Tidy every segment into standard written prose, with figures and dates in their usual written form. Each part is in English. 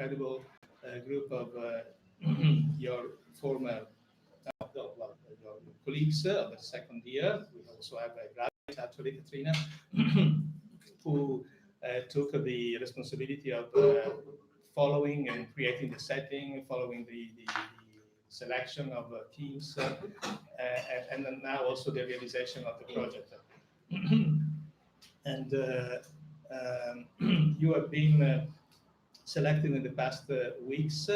incredible group of your former your colleagues of the second year. We also have a graduate, actually, Katrina, who took the responsibility of following and creating the setting, following the selection of teams, and then now also the realization of the project. And you have been selected in the past weeks.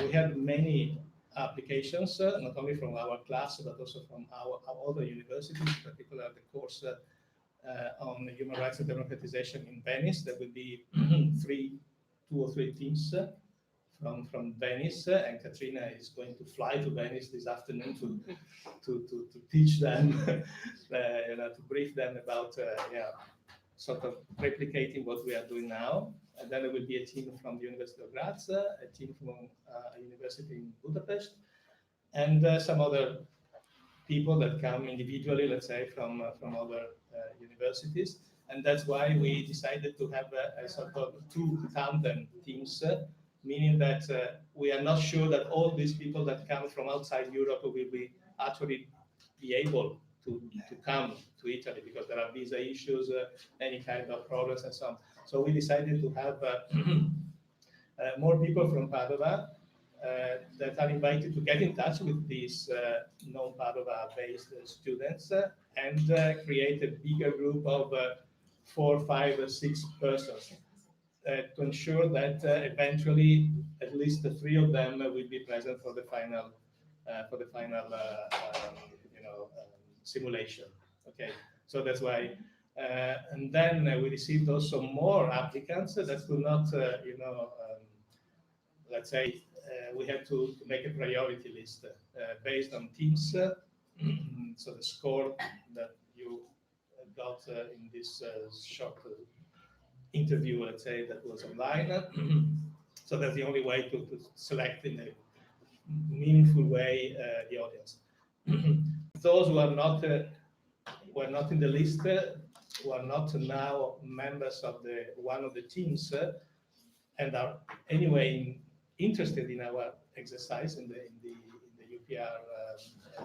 We had many applications, not only from our class, but also from our other universities, in particular the course on human rights and democratization in Venice. There will be 2 or 3 teams from Venice, and Katrina is going to fly to Venice this afternoon to teach them, to brief them about sort of replicating what we are doing now. And then there will be a team from the University of Graz, a team from a university in Budapest, and some other people that come individually, let's say, from other universities. And that's why we decided to have a sort of 2 tandem teams, meaning that we are not sure that all these people that come from outside Europe will be actually be able to come to Italy, because there are visa issues, any kind of problems and so on. So we decided to have more people from Padova that are invited to get in touch with these non-Padova-based students and create a bigger group of 4, 5, or 6 persons to ensure that eventually at least the 3 of them will be present for the final simulation. Okay, so that's why. And then we received also more applicants that could not, let's say, we had to make a priority list based on teams. So the score that you got in this short interview, let's say, that was online. So that's the only way to select in a meaningful way the audience. Those who are not were not in the list, who are not now members of one of the teams, and are anyway interested in our exercise in the UPR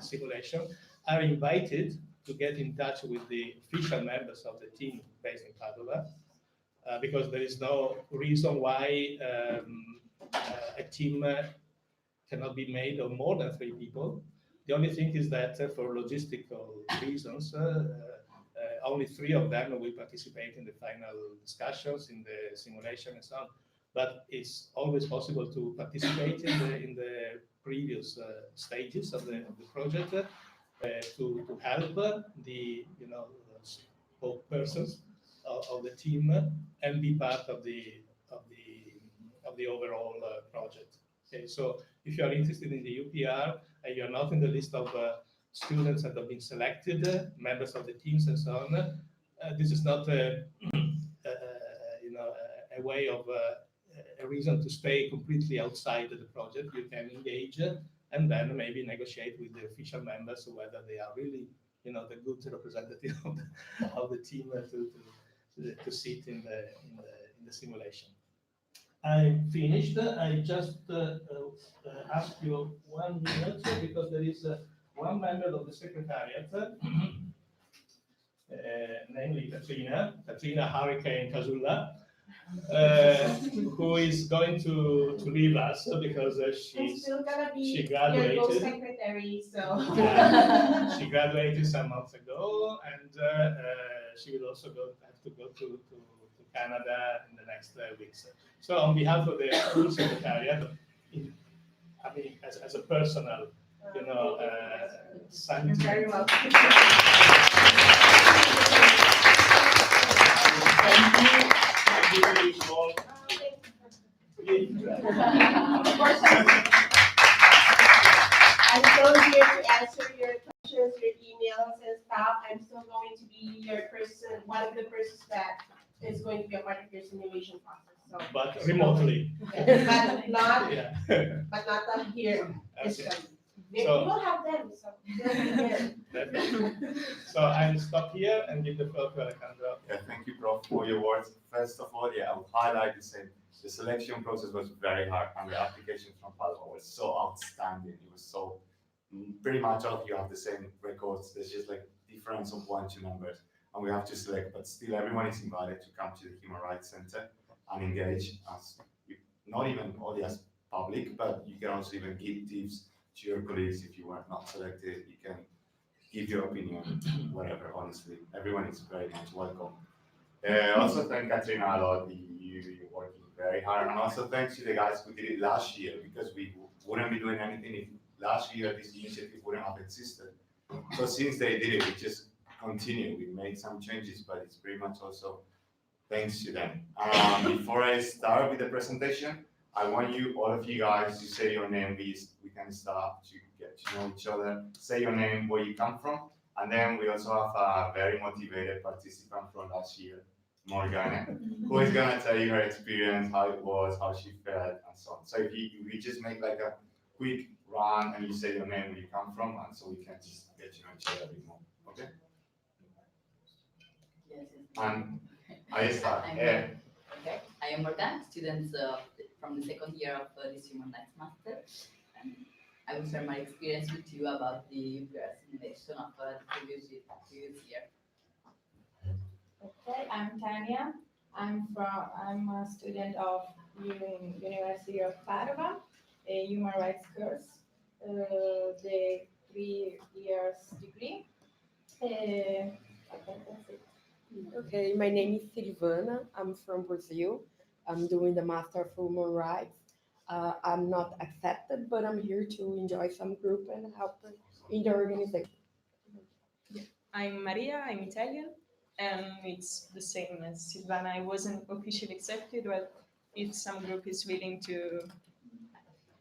simulation, are invited to get in touch with the official members of the team based in Padova, because there is no reason why a team cannot be made of more than 3 people. The only thing is that for logistical reasons, only 3 of them will participate in the final discussions, in the simulation and so on. But it's always possible to participate in the previous stages of the project to help the spokespersons of the team and be part of the overall project. Okay, so if you are interested in the UPR and you're not in the list of students that have been selected, members of the teams and so on, this is not a way of a reason to stay completely outside of the project. You can engage and then maybe negotiate with the official members whether they are really, the good representative of the team to sit in the simulation. I finished. I just ask you 1 minute because there is one member of the secretariat, namely Katrina Hurricane Kazulla, who is going to leave us because she graduated. Your secretary, so she graduated some months ago, and she will also have to go to Canada in the next weeks. So on behalf of the full secretariat, as a personal, you're very welcome. I'm still here to answer your questions, your emails and stuff. I'm still going to be your person, one of the persons that is going to be a part of your simulation process. So, but remotely. But not, Yeah. but not up here. Okay. Maybe So- we'll have them, so. they'll be there. Definitely. So I'll stop here and give the floor to Alejandro. Yeah, thank you, Prof, for your words. First of all, yeah, I'll highlight the same. The selection process was very hard, and the application from Padova was so outstanding. It was so pretty much all of you have the same records. There's just like difference of 1-2 numbers, and we have to select. But still, everyone is invited to come to the Human Rights Center and engage as not even only as public, but you can also even give tips to your colleagues if you were not selected. You can give your opinion, whatever, honestly. Everyone is very much welcome. Also thank Katrina a lot, you're working very hard, and also thanks to the guys who did it last year, because we wouldn't be doing anything if last year this initiative wouldn't have existed. So since they did it, we just continue. We made some changes, but it's pretty much also thanks to them. Before I start with the presentation, I want you, all of you guys, to say your name. We can start to get to know each other. Say your name, where you come from, and then we also have a very motivated participant from last year, Morgana, who is gonna tell you her experience, how it was, how she felt, and so on. So if we just make like a quick run and you say your name, where you come from, and so we can just get to know each other a bit more. Okay? Yes. And I start. Okay, I am Morgan, student from the second year of this Human Rights Master. And I will share my experience with you about the simulation of the previous year. Okay, I'm Tanya. I'm a student of University of Padova, a human rights course, the 3 years degree. Okay, that's it. Okay, my name is Silvana. I'm from Brazil. I'm doing the Master of Human Rights. I'm not accepted, but I'm here to enjoy some group and help in the organization. I'm Maria, I'm Italian, and it's the same as Silvana. I wasn't officially accepted, but if some group is willing to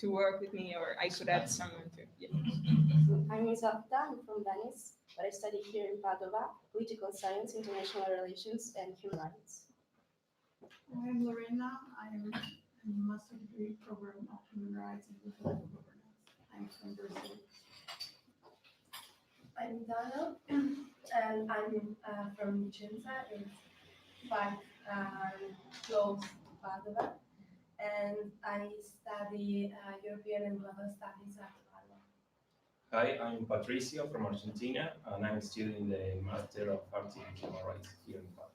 work with me, or I could add someone to. Yeah. I'm Isabta, I'm from Venice, but I study here in Padova, political science, international relations, and human rights. I'm Lorena. I'm in the master degree program of human rights and political governance. I'm from Brazil. I'm Dana, and I'm from Vicenza. It's 5 close to Padova, and I study European and Global Studies at Padova. Hi, I'm Patricio from Argentina, and I'm studying the Master of Arts in Human Rights here in Padova.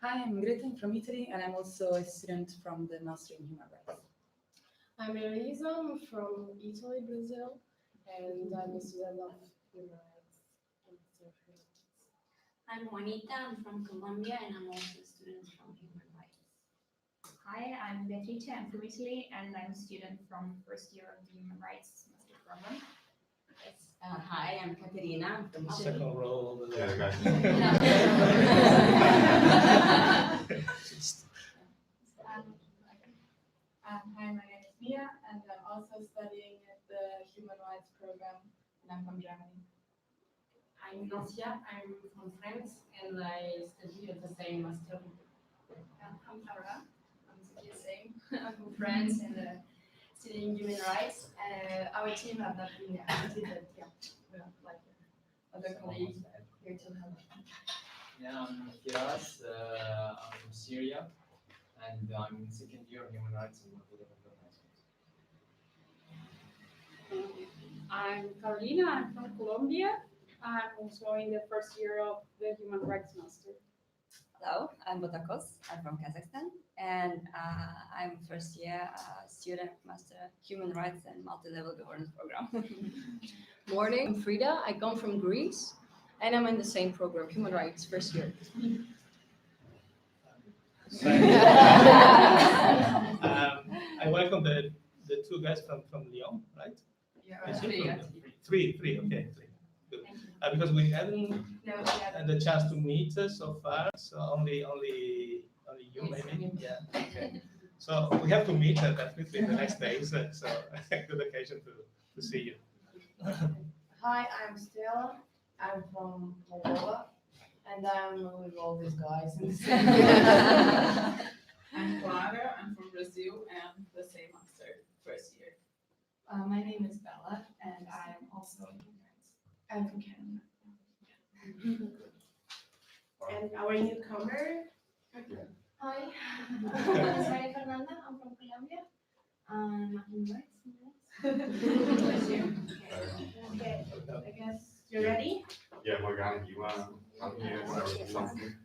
Hi, I'm Greta from Italy, and I'm also a student from the Master in Human Rights. I'm Elisa, I'm from Italy, Brazil, and I'm a student of human rights and social rights. I'm Juanita, I'm from Colombia, and I'm also a student from human rights. Hi, I'm Beatrice, I'm from Italy, and I'm a student from first year of the human rights master program. Hi, I'm Caterina, I'm from Italy. Second row over there. Hi, my name is Mia, and I'm also studying at the human rights program, and I'm from Germany. I'm Nasia, I'm from France, and I study at the same master. I'm Clara, I'm the same. I'm from France and studying human rights. Our team have not been accepted, but yeah, we're like other colleagues here to help. Yeah, I'm Firas, I'm from Syria, and I'm in second year of human rights and political governance. I'm Carolina, I'm from Colombia. I'm also in the first year of the Human Rights Master. Hello, I'm Botakos, I'm from Kazakhstan, and I'm first year student Master Human Rights and Multi-Level Governance Program. Morning, I'm Frida, I come from Greece, and I'm in the same program, Human Rights, first year. I welcome the two guys from Lyon, right? Yeah, Is it three, from- yeah. Three, okay, three. Good. Because we haven't had the chance to meet so far, so only you maybe, yeah. Okay. So we have to meet definitely the next days, so good occasion to see you. Hi, I'm Stella. I'm from Moldova, and I'm with all these guys. I'm Clara, I'm from Brazil, and the same master, first year. My name is Bella. I'm from Canada. And our newcomer. Hi, I'm Maria Fernanda. I'm from Colombia. I'm a human rights student. Okay, I guess you're ready? Yeah, Morgana, you want to come here and start something?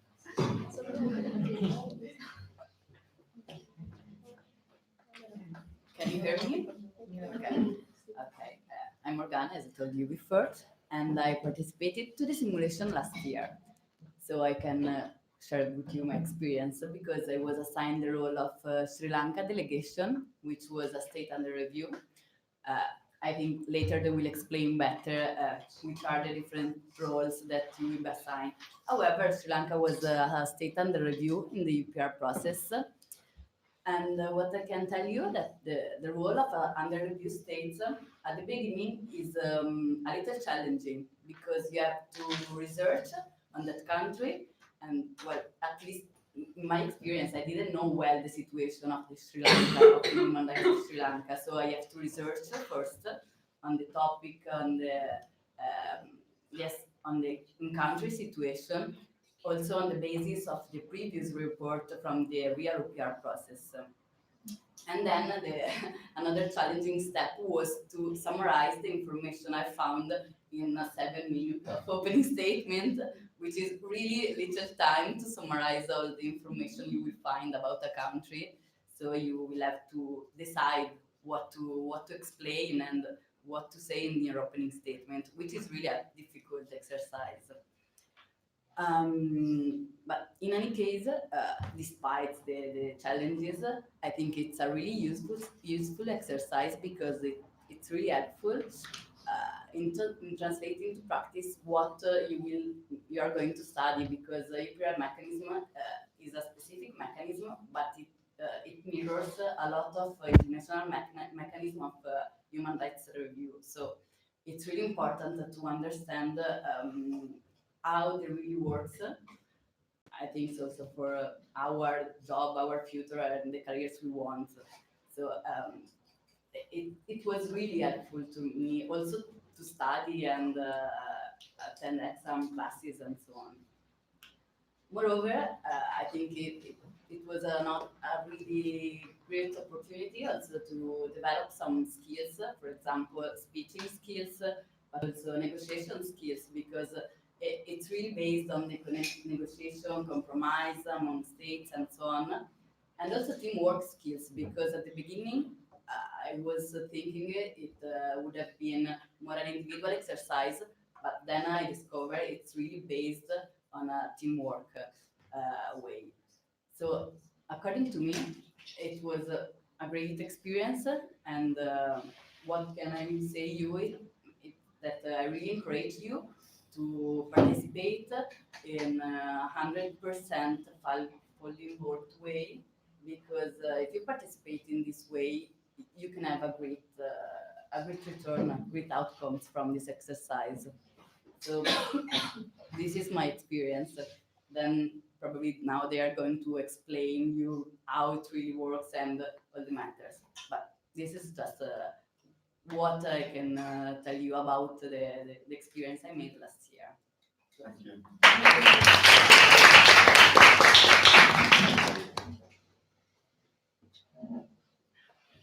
Can you hear me? Okay. Okay. I'm Morgana, as I told you before, and I participated to the simulation last year. So I can share with you my experience because I was assigned the role of Sri Lanka delegation, which was a state under review. I think later they will explain better which are the different roles that you will be assigned. However, Sri Lanka was a state under review in the UPR process. And what I can tell you that the role of under review states at the beginning is a little challenging because you have to research on that country. And well, at least in my experience, I didn't know well the situation of the Sri Lanka, of the human rights of Sri Lanka. So I have to research first on the topic, on the yes, on the in-country situation, also on the basis of the previous report from the real UPR process. And then another challenging step was to summarize the information I found in a 7-minute opening statement, which is really little time to summarize all the information you will find about a country. So you will have to decide what to explain and what to say in your opening statement, which is really a difficult exercise. But in any case, despite the challenges, I think it's a really useful exercise because it's really helpful in translating to practice what you are going to study, because the UPR mechanism is a specific mechanism, but it mirrors a lot of international mechanism of human rights review. So it's really important to understand how it really works. I think so also for our job, our future, and the careers we want. So it was really helpful to me also to study and attend exam classes and so on. Moreover, I think it was not a really great opportunity also to develop some skills, for example, speaking skills, but also negotiation skills, because it's really based on the negotiation, compromise among states and so on, and also teamwork skills, because at the beginning I was thinking it would have been more an individual exercise, but then I discovered it's really based on a teamwork way. So according to me, it was a great experience, and what can I say you that I really encourage you to participate in 100% fully involved way, because if you participate in this way, you can have a great return, great outcomes from this exercise. So this is my experience. Then probably now they are going to explain you how it really works and all the matters. But this is just what I can tell you about the experience I made last year. Thank you.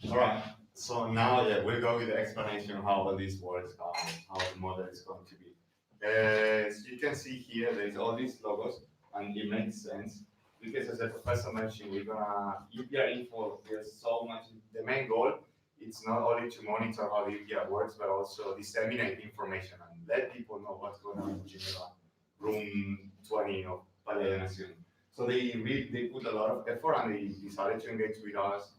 All right. So now, yeah, we'll go with the explanation of how all this works, how the model is going to be. As you can see here, there's all these logos, and it makes sense because, as the professor mentioned, we're gonna UPR info. There's so much. The main goal it's not only to monitor how the UPR works, but also disseminate information and let people know what's going on in Geneva, room 20 of Palais des Nations. So they put a lot of effort, and they decided to engage with us.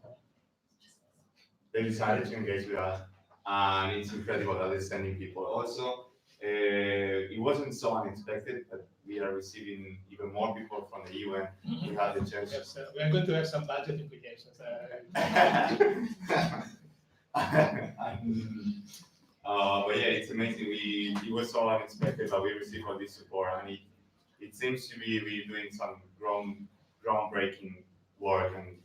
And it's incredible that they're sending people. Also, it wasn't so unexpected that we are receiving even more people from the UN. We had the chance. Yes, we are going to have some budget implications. But yeah, it's amazing. It was so unexpected that we received all this support, and it seems to be really doing some groundbreaking work and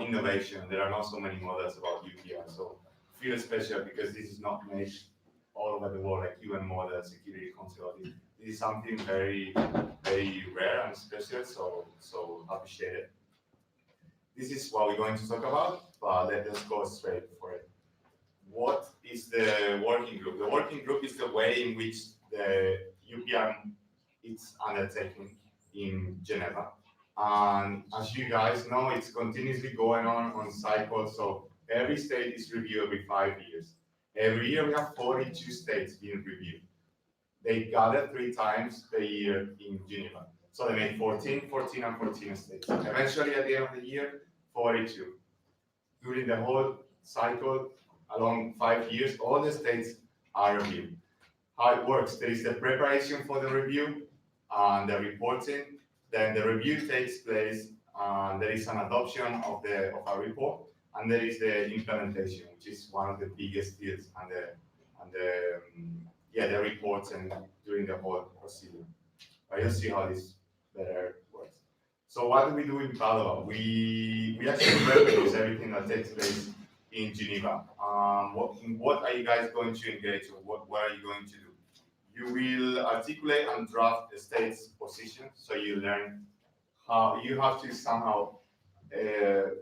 innovation. There are not so many models about UPR, so feel special because this is not made all over the world, like UN model, security control. This is something very, very rare and special, so appreciate it. This is what we're going to talk about, but let us go straight for it. What is the working group? The working group is the way in which the UPM is undertaken in Geneva. And as you guys know, it's continuously going on cycles. So every state is reviewed every 5 years. Every year we have 42 states being reviewed. They gather 3 times a year in Geneva. So they make 14, 14, and 14 states. Eventually, at the end of the year, 42. During the whole cycle, along 5 years, all the states are reviewed. How it works, there is the preparation for the review and the reporting. Then the review takes place, and there is an adoption of a report, and there is the implementation, which is one of the biggest deals, and the reports and during the whole procedure. But you'll see how this better works. So what do we do in Padova? We actually reproduce everything that takes place in Geneva. What are you guys going to engage, or what are you going to do? You will articulate and draft a state's position, so you learn how you have to somehow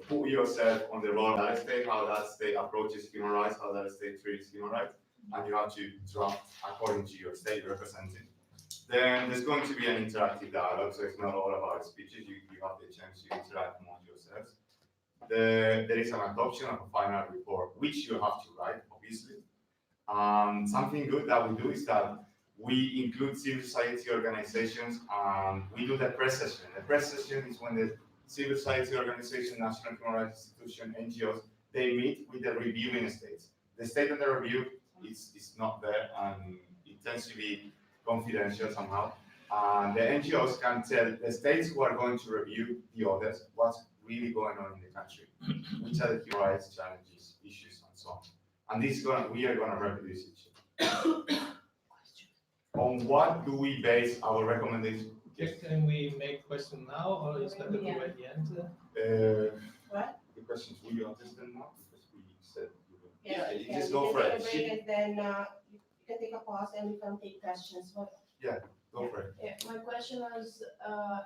put yourself on the role of that state, how that state approaches human rights, how that state treats human rights, and you have to draft according to your state representing. Then there's going to be an interactive dialogue, so it's not all about speeches, you have the chance to interact among yourselves. There is an adoption of a final report, which you have to write, obviously. Something good that we do is that we include civil society organizations, and we do the press session. The press session is when the civil society organization, national human rights institution, NGOs, they meet with the reviewing states. The state that they review is not there, and it tends to be confidential somehow. And the NGOs can tell the states who are going to review the others what's really going on in the country, which are the human rights challenges, issues, and so on. And we are going to reproduce it. On what do we base our recommendation? Can we make question now, or is that Yeah. at the end? What? The questions, will you understand now? Because we said Yeah, you yeah, just we go can for take it. a break and then you can take a pause and we can take questions. Yeah, go for it. Yeah, my question was,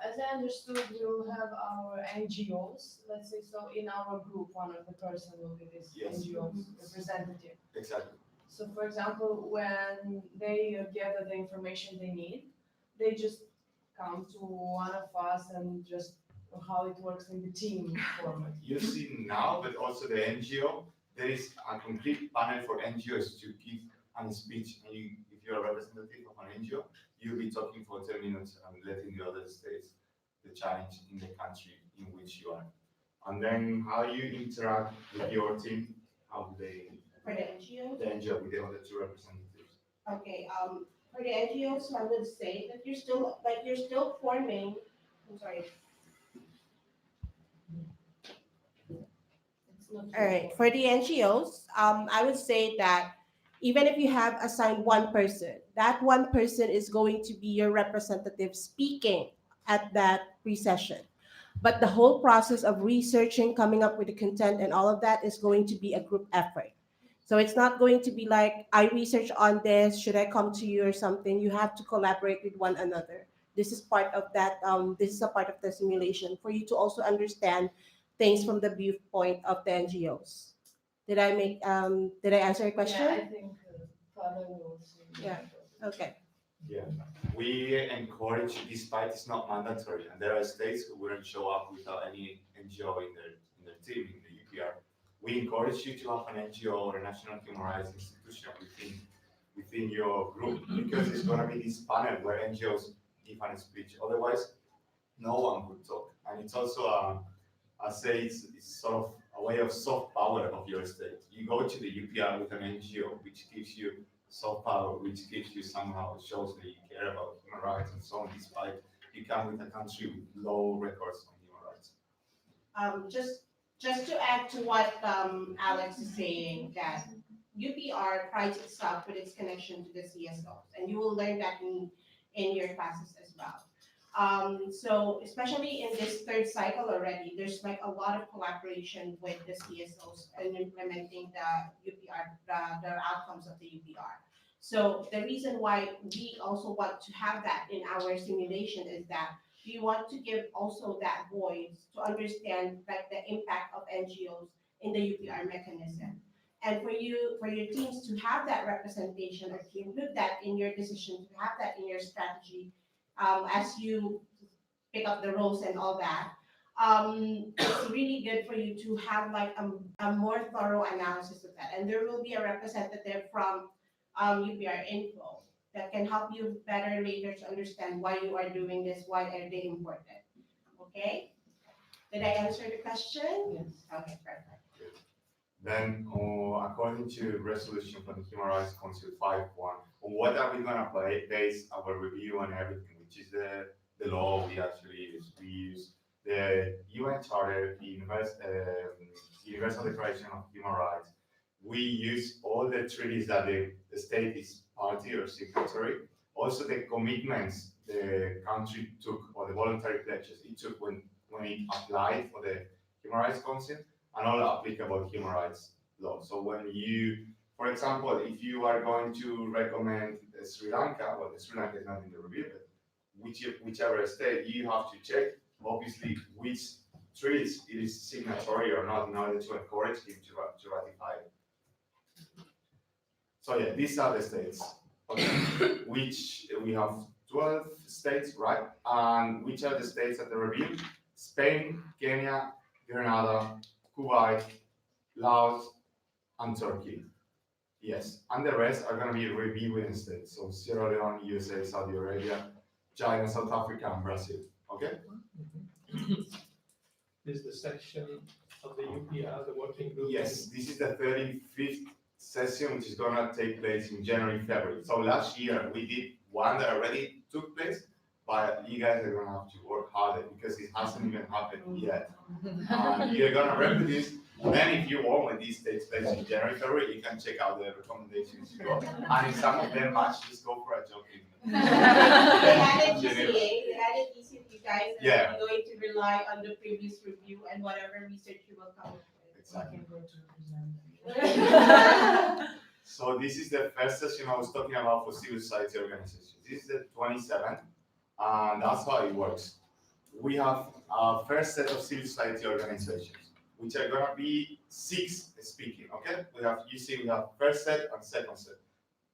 as I understood, we'll have our NGOs, let's say, so in our group, one of the person will be this Yes. NGO's representative. Exactly. So for example, when they gather the information they need, they just come to one of us and just how it works in the team format. You see now, but also the NGO, there is a complete panel for NGOs to give a speech. And if you're a representative of an NGO, you'll be talking for 10 minutes and letting the other states the challenge in the country in which you are. And then how you interact with your team, how do they... For the NGOs? The NGO with the other 2 representatives. Okay, for the NGOs, I would say that you're still forming, I'm sorry. All right, for the NGOs, I would say that even if you have assigned one person, that one person is going to be your representative speaking at that pre-session. But the whole process of researching, coming up with the content and all of that is going to be a group effort. So it's not going to be like, I research on this, should I come to you or something? You have to collaborate with one another. This is part of that, this is a part of the simulation for you to also understand things from the viewpoint of the NGOs. Did I answer your question? Yeah, I think Father will see. Yeah, okay. Yeah, we encourage, despite it's not mandatory, and there are states who wouldn't show up without any NGO in their team, in the UPR. We encourage you to have an NGO or a national human rights institution within your group, because it's going to be this panel where NGOs give a speech. Otherwise, no one would talk. And it's also, I say, it's sort of a way of soft power of your state. You go to the UPR with an NGO, which gives you soft power, which gives you somehow, shows that you care about human rights and so on, despite you come with a country with low records on human rights. Just to add to what Alex is saying, that UPR prides itself with its connection to the CSOs, and you will learn that in your classes as well. So especially in this 3rd cycle already, there's like a lot of collaboration with the CSOs in implementing the UPR, the outcomes of the UPR. So the reason why we also want to have that in our simulation is that we want to give also that voice to understand like the impact of NGOs in the UPR mechanism. And for your teams to have that representation or to include that in your decision, to have that in your strategy, as you pick up the roles and all that, it's really good for you to have like a more thorough analysis of that. And there will be a representative from UPR Info that can help you better later to understand why you are doing this, why are they important. Okay? Did I answer the question? Yes. Okay, perfect. Then, according to resolution from the Human Rights Council 5.1, what are we gonna base our review and everything, which is the law we actually use. We use the UN Charter, the Universal Declaration of Human Rights. We use all the treaties that the state is party or signatory. Also the commitments the country took, or the voluntary pledges it took when it applied for the Human Rights Council, and all applicable human rights law. So when you, for example, if you are going to recommend Sri Lanka, well, Sri Lanka is not in the review, but whichever state, you have to check, obviously, which treaties it is signatory or not in order to encourage him to ratify it. So yeah, these are the states, okay, which we have 12 states, right? And which are the states at the review? Spain, Kenya, Grenada, Kuwait, Laos, and Turkey. Yes, and the rest are going to be reviewing states. So Sierra Leone, USA, Saudi Arabia, China, South Africa, and Brazil. Okay? This is the section of the UPR, the working group. Yes, this is the 35th session, which is going to take place in January, February. So last year we did one that already took place, but you guys are going to have to work harder because it hasn't even happened yet. You're going to remember this. Then if you want, when this takes place in January, February, you can check out the recommendations you got. And if some of them match, just go for a job. They added ECA, they added ECA, you guys are Yeah. going to rely on the previous review and whatever research you will come up with. Exactly. So this is the first session I was talking about for civil society organizations. This is the 27th, and that's how it works. We have a first set of civil society organizations, which are gonna be 6 speaking, okay? We have first set and second set.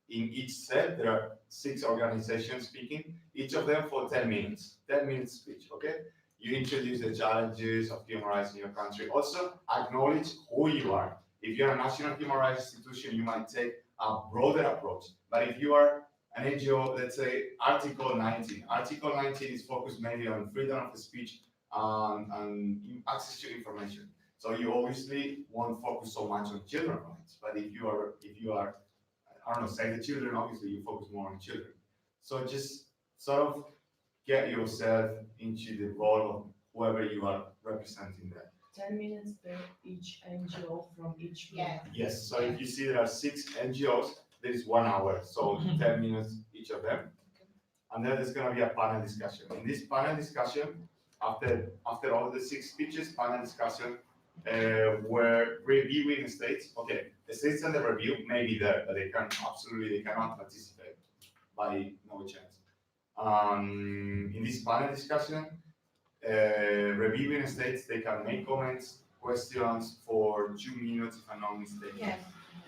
In each set, there are 6 organizations speaking, each of them for 10 minutes, 10 minutes speech, okay? You introduce the challenges of human rights in your country. Also, acknowledge who you are. If you're a national human rights institution, you might take a broader approach. But if you are an NGO, let's say Article 19. Article 19 is focused mainly on freedom of speech and access to information. So you obviously won't focus so much on children's rights. But if you are, I don't know, Save the Children, obviously you focus more on children. So just sort of get yourself into the role of whoever you are representing there. 10 minutes per each NGO from each group. Yes, so if you see there are 6 NGOs, there is 1 hour, so 10 minutes each of them. And then there's gonna be a panel discussion. In this panel discussion, after all the 6 speeches, panel discussion, we're reviewing the states. Okay, the states in the review may be there, but they cannot participate by no chance. In this panel discussion, reviewing states, they can make comments, questions for 2 minutes if I'm not mistaken. Yes.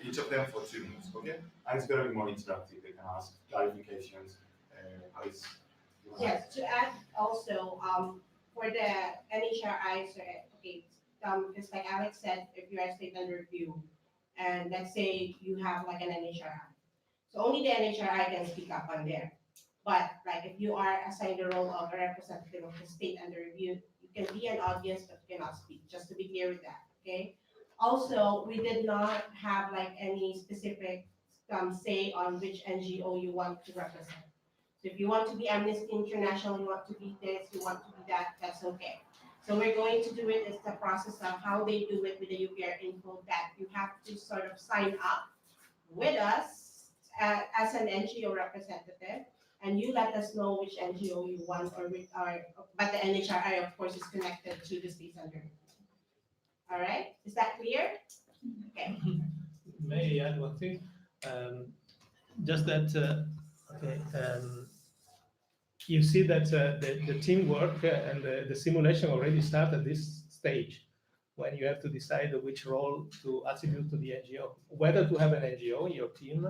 Each of them for 2 minutes, okay? And it's gonna be more interactive. They can ask clarifications. Yes, to add also, for the NHRI, so, okay, because like Alex said, if you are a state under review, and let's say you have like an NHRI, so only the NHRI can speak up on there. But like if you are assigned the role of a representative of the state under review, you can be an audience but you cannot speak, just to be clear with that, okay? Also, we did not have like any specific say on which NGO you want to represent. So if you want to be Amnesty International, you want to be this, you want to be that, that's okay. So we're going to do it as the process of how they do it with the UPR info, that you have to sort of sign up with us as an NGO representative, and you let us know which NGO you want or which are, but the NHRI of course is connected to the states under. All right, is that clear? Okay. May I add one thing? just that, okay, you see that the teamwork and the simulation already start at this stage when you have to decide which role to attribute to the NGO, whether to have an NGO in your team,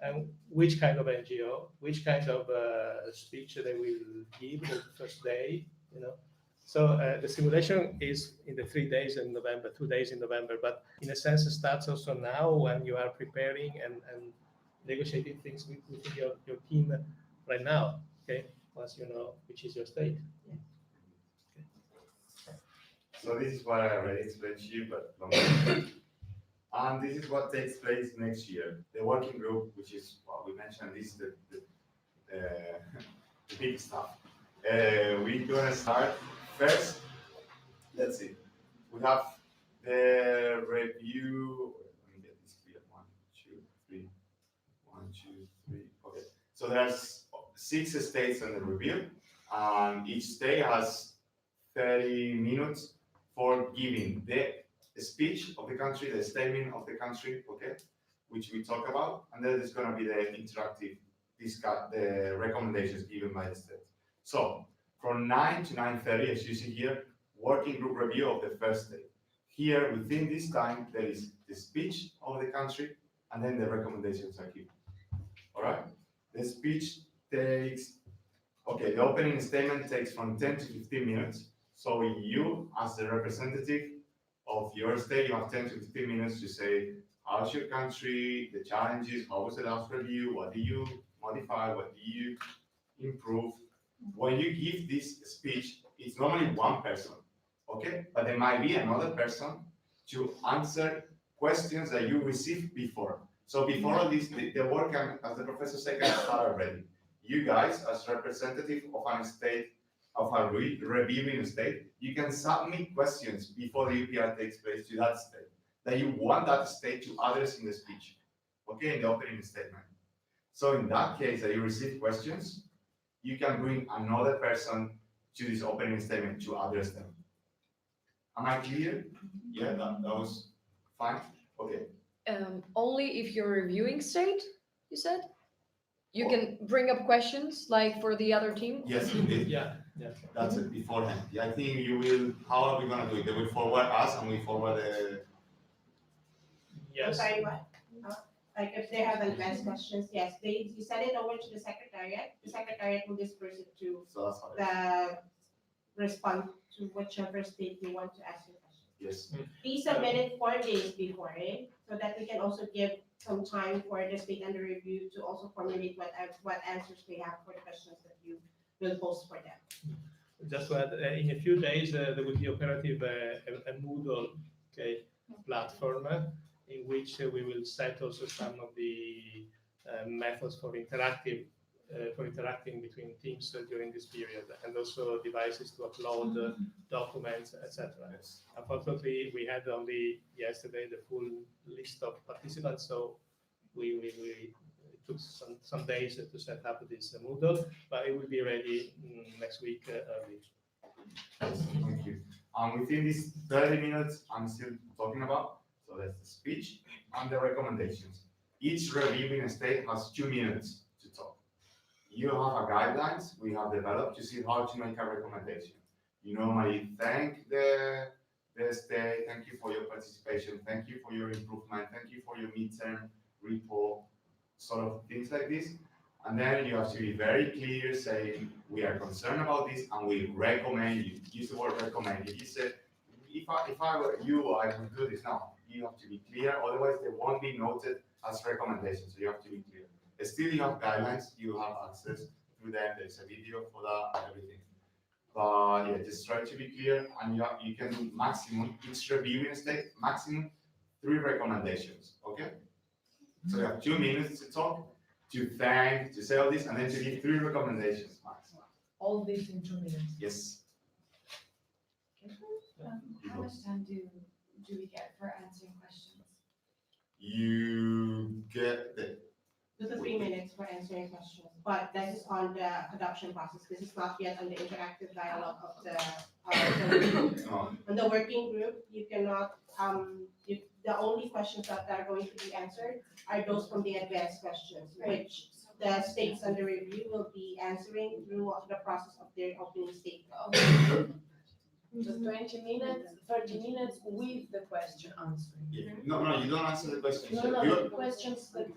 and which kind of NGO, which kind of speech they will give the first day, you know. So the simulation is in the 3 days in November, 2 days in November, but in a sense it starts also now when you are preparing and negotiating things within your team right now, okay? Once you know which is your state. So this is what I already explained to you, but longer. And this is what takes place next year. The working group, which is what we mentioned, this is the big stuff. We're gonna start first. Let's see. We have the review. Let me get this clear. 1, 2, 3. 1, 2, 3. Okay. So there's 6 states on the review, and each state has 30 minutes for giving the speech of the country, the statement of the country, okay, which we talk about, and then there's going to be the interactive discuss, the recommendations given by the state. So from 9 to 9:30, as you see here, working group review of the first day. Here, within this time, there is the speech of the country, and then the recommendations are given. All right? The speech takes, okay, the opening statement takes from 10 to 15 minutes. So you, as the representative of your state, you have 10 to 15 minutes to say, how's your country, the challenges, how was the last review, what do you modify, what do you improve? When you give this speech, it's normally one person, okay? But there might be another person to answer questions that you received before. So before all this, the work, as the professor said, can start already. You guys, as representative of a state, of a reviewing state, you can submit questions before the UPR takes place to that state, that you want that state to address in the speech, okay, in the opening statement. So in that case that you receive questions, you can bring another person to this opening statement to address them. Am I clear? Yeah, that was fine. Okay. Only if you're reviewing state, you said? You can bring up questions like for the other team? Yes, indeed. Yeah. That's it beforehand. Yeah, I think you will, how are we gonna do it? They will forward us and we forward the. I'm sorry, what? Like if they have advanced questions, yes, you send it over to the secretariat. The secretariat will disperse it to the respond to whichever state you want to ask your question. Yes. Please submit it 4 days before, eh? So that we can also give some time for the state under review to also formulate what answers they have for the questions that you will post for them. Just to add, in a few days, there will be operative a Moodle, okay, platform in which we will set also some of the methods for interacting between teams during this period, and also devices to upload documents, etc. Yes. Unfortunately, we had only yesterday the full list of participants, so we took some days to set up this Moodle, but it will be ready next week early. Yes, thank you. Within these 30 minutes, I'm still talking about, so that's the speech and the recommendations. Each reviewing state has 2 minutes to talk. You have a guidelines we have developed to see how to make a recommendation. You normally thank the state, thank you for your participation, thank you for your improvement, thank you for your midterm report, sort of things like this. And then you have to be very clear, saying we are concerned about this and we recommend you. Use the word recommend. If you said, if I were you, I would do this. Now you have to be clear, otherwise they won't be noted as recommendations. So you have to be clear. Still, you have guidelines, you have access to them. There's a video for that and everything. But yeah, just try to be clear, and you can do maximum each reviewing state, maximum 3 recommendations. Okay. So you have 2 minutes to talk, to thank, to say all this, and then to give 3 recommendations max. All this in 2 minutes. Yes. How much time do we get for answering questions? You get the 2 to 3 minutes for answering questions, but that is on the adoption process. This is not yet on the interactive dialogue of the working group. On the working group, you cannot the only questions that are going to be answered are those from the advanced questions, which the states under review will be answering through the process of their opening statement. Just 20 minutes, 30 minutes with the question answering. Yeah. No, you don't answer the question. No, You, the questions that.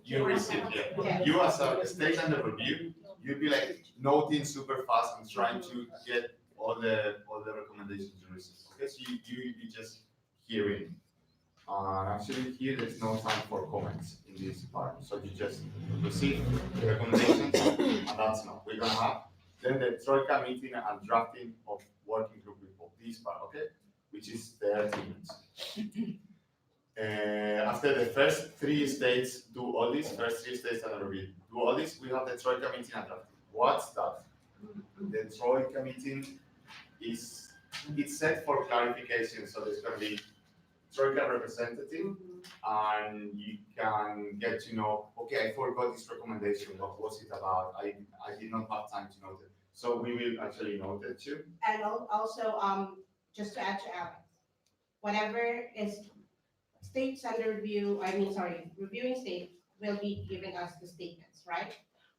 you receive, yeah. Yeah. You as a state under review, you'd be like noting super fast and trying to get all the recommendations you receive. Okay, so you just hearing. Actually here there's no time for comments in this part. So you just receive the recommendations and that's enough. We're gonna have then the Troika meeting and drafting of working group report, this part, okay? Which is 30 minutes. After the first 3 states do all this, first 3 states under review do all this, we have the Troika meeting and drafting. What's that? The Troika meeting is, it's set for clarification, so there's gonna be Troika representative, and you can get to know, okay, I forgot this recommendation, what was it about? I did not have time to note it. So we will actually note it too. And also, just to add to Alex, whatever is states under review, reviewing state will be giving us the statements, right?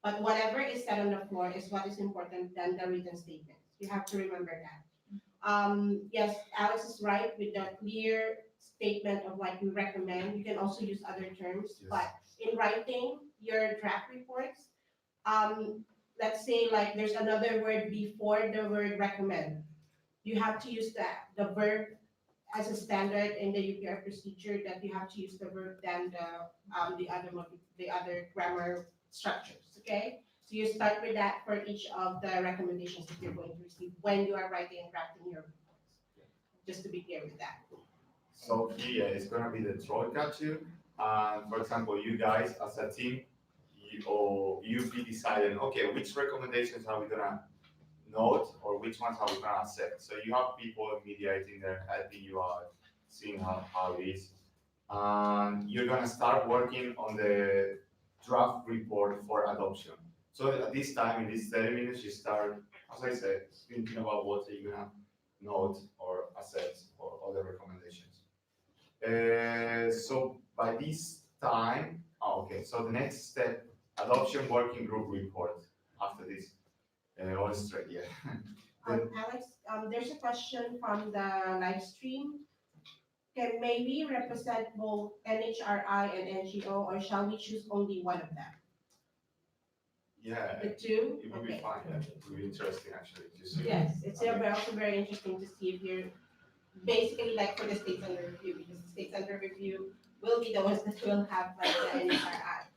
But whatever is said on the floor is what is important than the written statements. You have to remember that. Yes, Alex is right with the clear statement of what you recommend. You can also use other terms, Yes. but in writing your draft reports, let's say like there's another word before the word recommend. You have to use the verb as a standard in the UPR procedure, that you have to use the verb than the other grammar structures. Okay, so you start with that for each of the recommendations that you're going to receive when you are writing and drafting your reports. Just to be clear with that. So here it's gonna be the Troika too. For example, you guys as a team, you be deciding, okay, which recommendations are we gonna note or which ones are we gonna accept? So you have people mediating there, helping you out, seeing how it is. And you're gonna start working on the draft report for adoption. So at this time, in these 30 minutes, you start, as I said, thinking about what you're gonna note or accept or other recommendations. So by this time, okay, so the next step, adoption working group report after this. All straight, yeah. Alex, there's a question from the live stream. May we represent both NHRI and NGO, or shall we choose only one of them? Yeah. The two? It would be fine, yeah. It would be interesting actually to see. Yes, it's also very interesting to see if you're basically like for the states under review, because the states under review will be the ones that will have like the NHRI.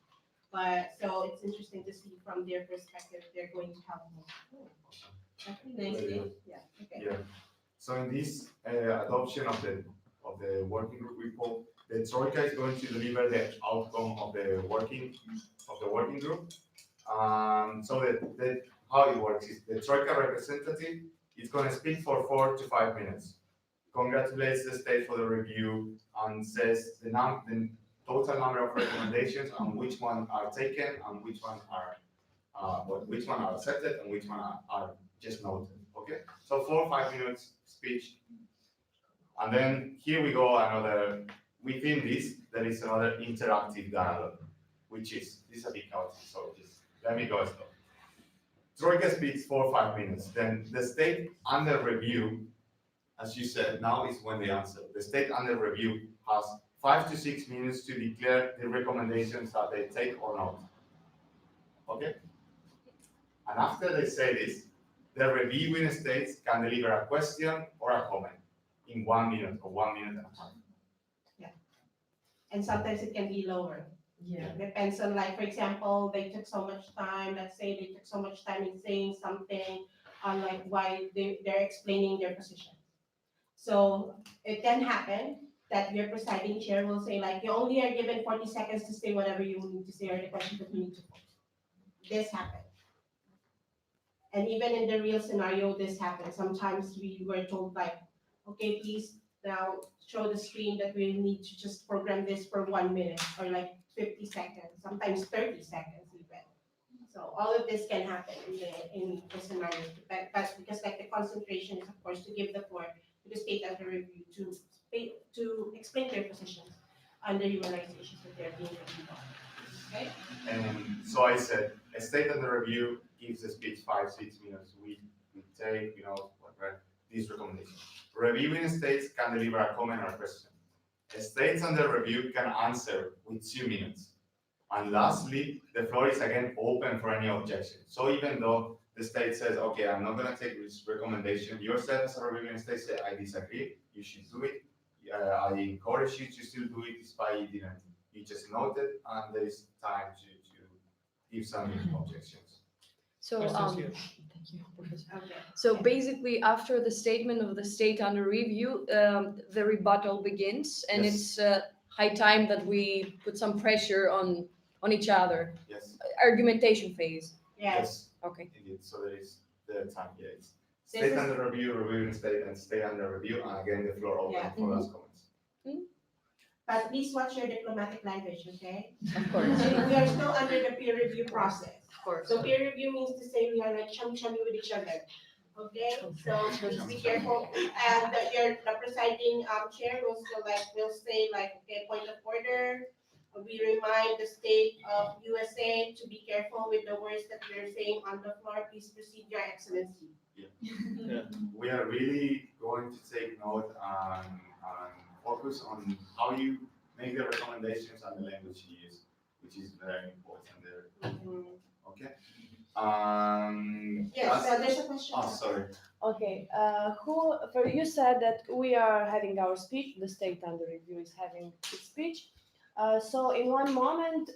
But so it's interesting to see from their perspective, they're going to help more. Nice, yeah, okay. Yeah. So in this adoption of the working group report, the Troika is going to deliver the outcome of the working group. So that how it works is the Troika representative is going to speak for 4 to 5 minutes, congratulates the state for the review, and says the total number of recommendations and which one are taken and which one are accepted and which one are just noted. Okay, so 4 or 5 minutes speech, and then here we go another. Within this, there is another interactive dialogue, which is this is a big outing, so just let me go slow. Troika speaks 4 or 5 minutes, then the state under review, as you said, now is when they answer. The state under review has 5 to 6 minutes to declare the recommendations that they take or not. Okay? And after they say this, the reviewing states can deliver a question or a comment in 1 minute or 1 minute and a half. Yeah. And sometimes it can be lower. Yeah. Depends on, like, for example, they took so much time, let's say they took so much time in saying something on like why they're explaining their position. So it can happen that your presiding chair will say like, you only are given 40 seconds to say whatever you need to say or the question that you need to pose. This happened. And even in the real scenario, this happened. Sometimes we were told like, okay, please now show the screen that we need to just program this for 1 minute or like 50 seconds, sometimes 30 seconds even. So all of this can happen in the scenario, but because like the concentration is of course to give the floor to the state under review to explain their positions on the human rights issues that they're being reviewed on. Okay? And so I said, a state under review gives the speech 5-6 minutes. We take, whatever, these recommendations. Reviewing states can deliver a comment or a question. States under review can answer with 2 minutes. And lastly, the floor is again open for any objection. So even though the state says, okay, I'm not going to take this recommendation, yourself as a reviewing state say, I disagree, you should do it. I encourage you to still do it despite you didn't. You just noted, and there is time to give some objections. So, Questions here? thank you, Professor. Okay. So basically, after the statement of the state under review, the rebuttal begins, and Yes. it's high time that we put some pressure on each other. Yes. Argumentation phase. Yes. Okay. Indeed. So there is the time here. It's This state is- under review, reviewing state, and stay under review, and again the floor open Yeah. for last comments. But please watch your diplomatic language, okay? Of course. We are still under the peer review process. Of course. So peer review means to say we are like chum-chummy with each other. Okay, so please be careful. And the presiding chair will say like, okay, point of order. We remind the state of USA to be careful with the words that we're saying on the floor. Please proceed, Your Excellency. Yeah. We are really going to take note and focus on how you make the recommendations and the language you use, which is very important there. Okay. Yes, there's a question. Oh, sorry. Okay, you said that we are having our speech, the state under review is having its speech. So in one moment,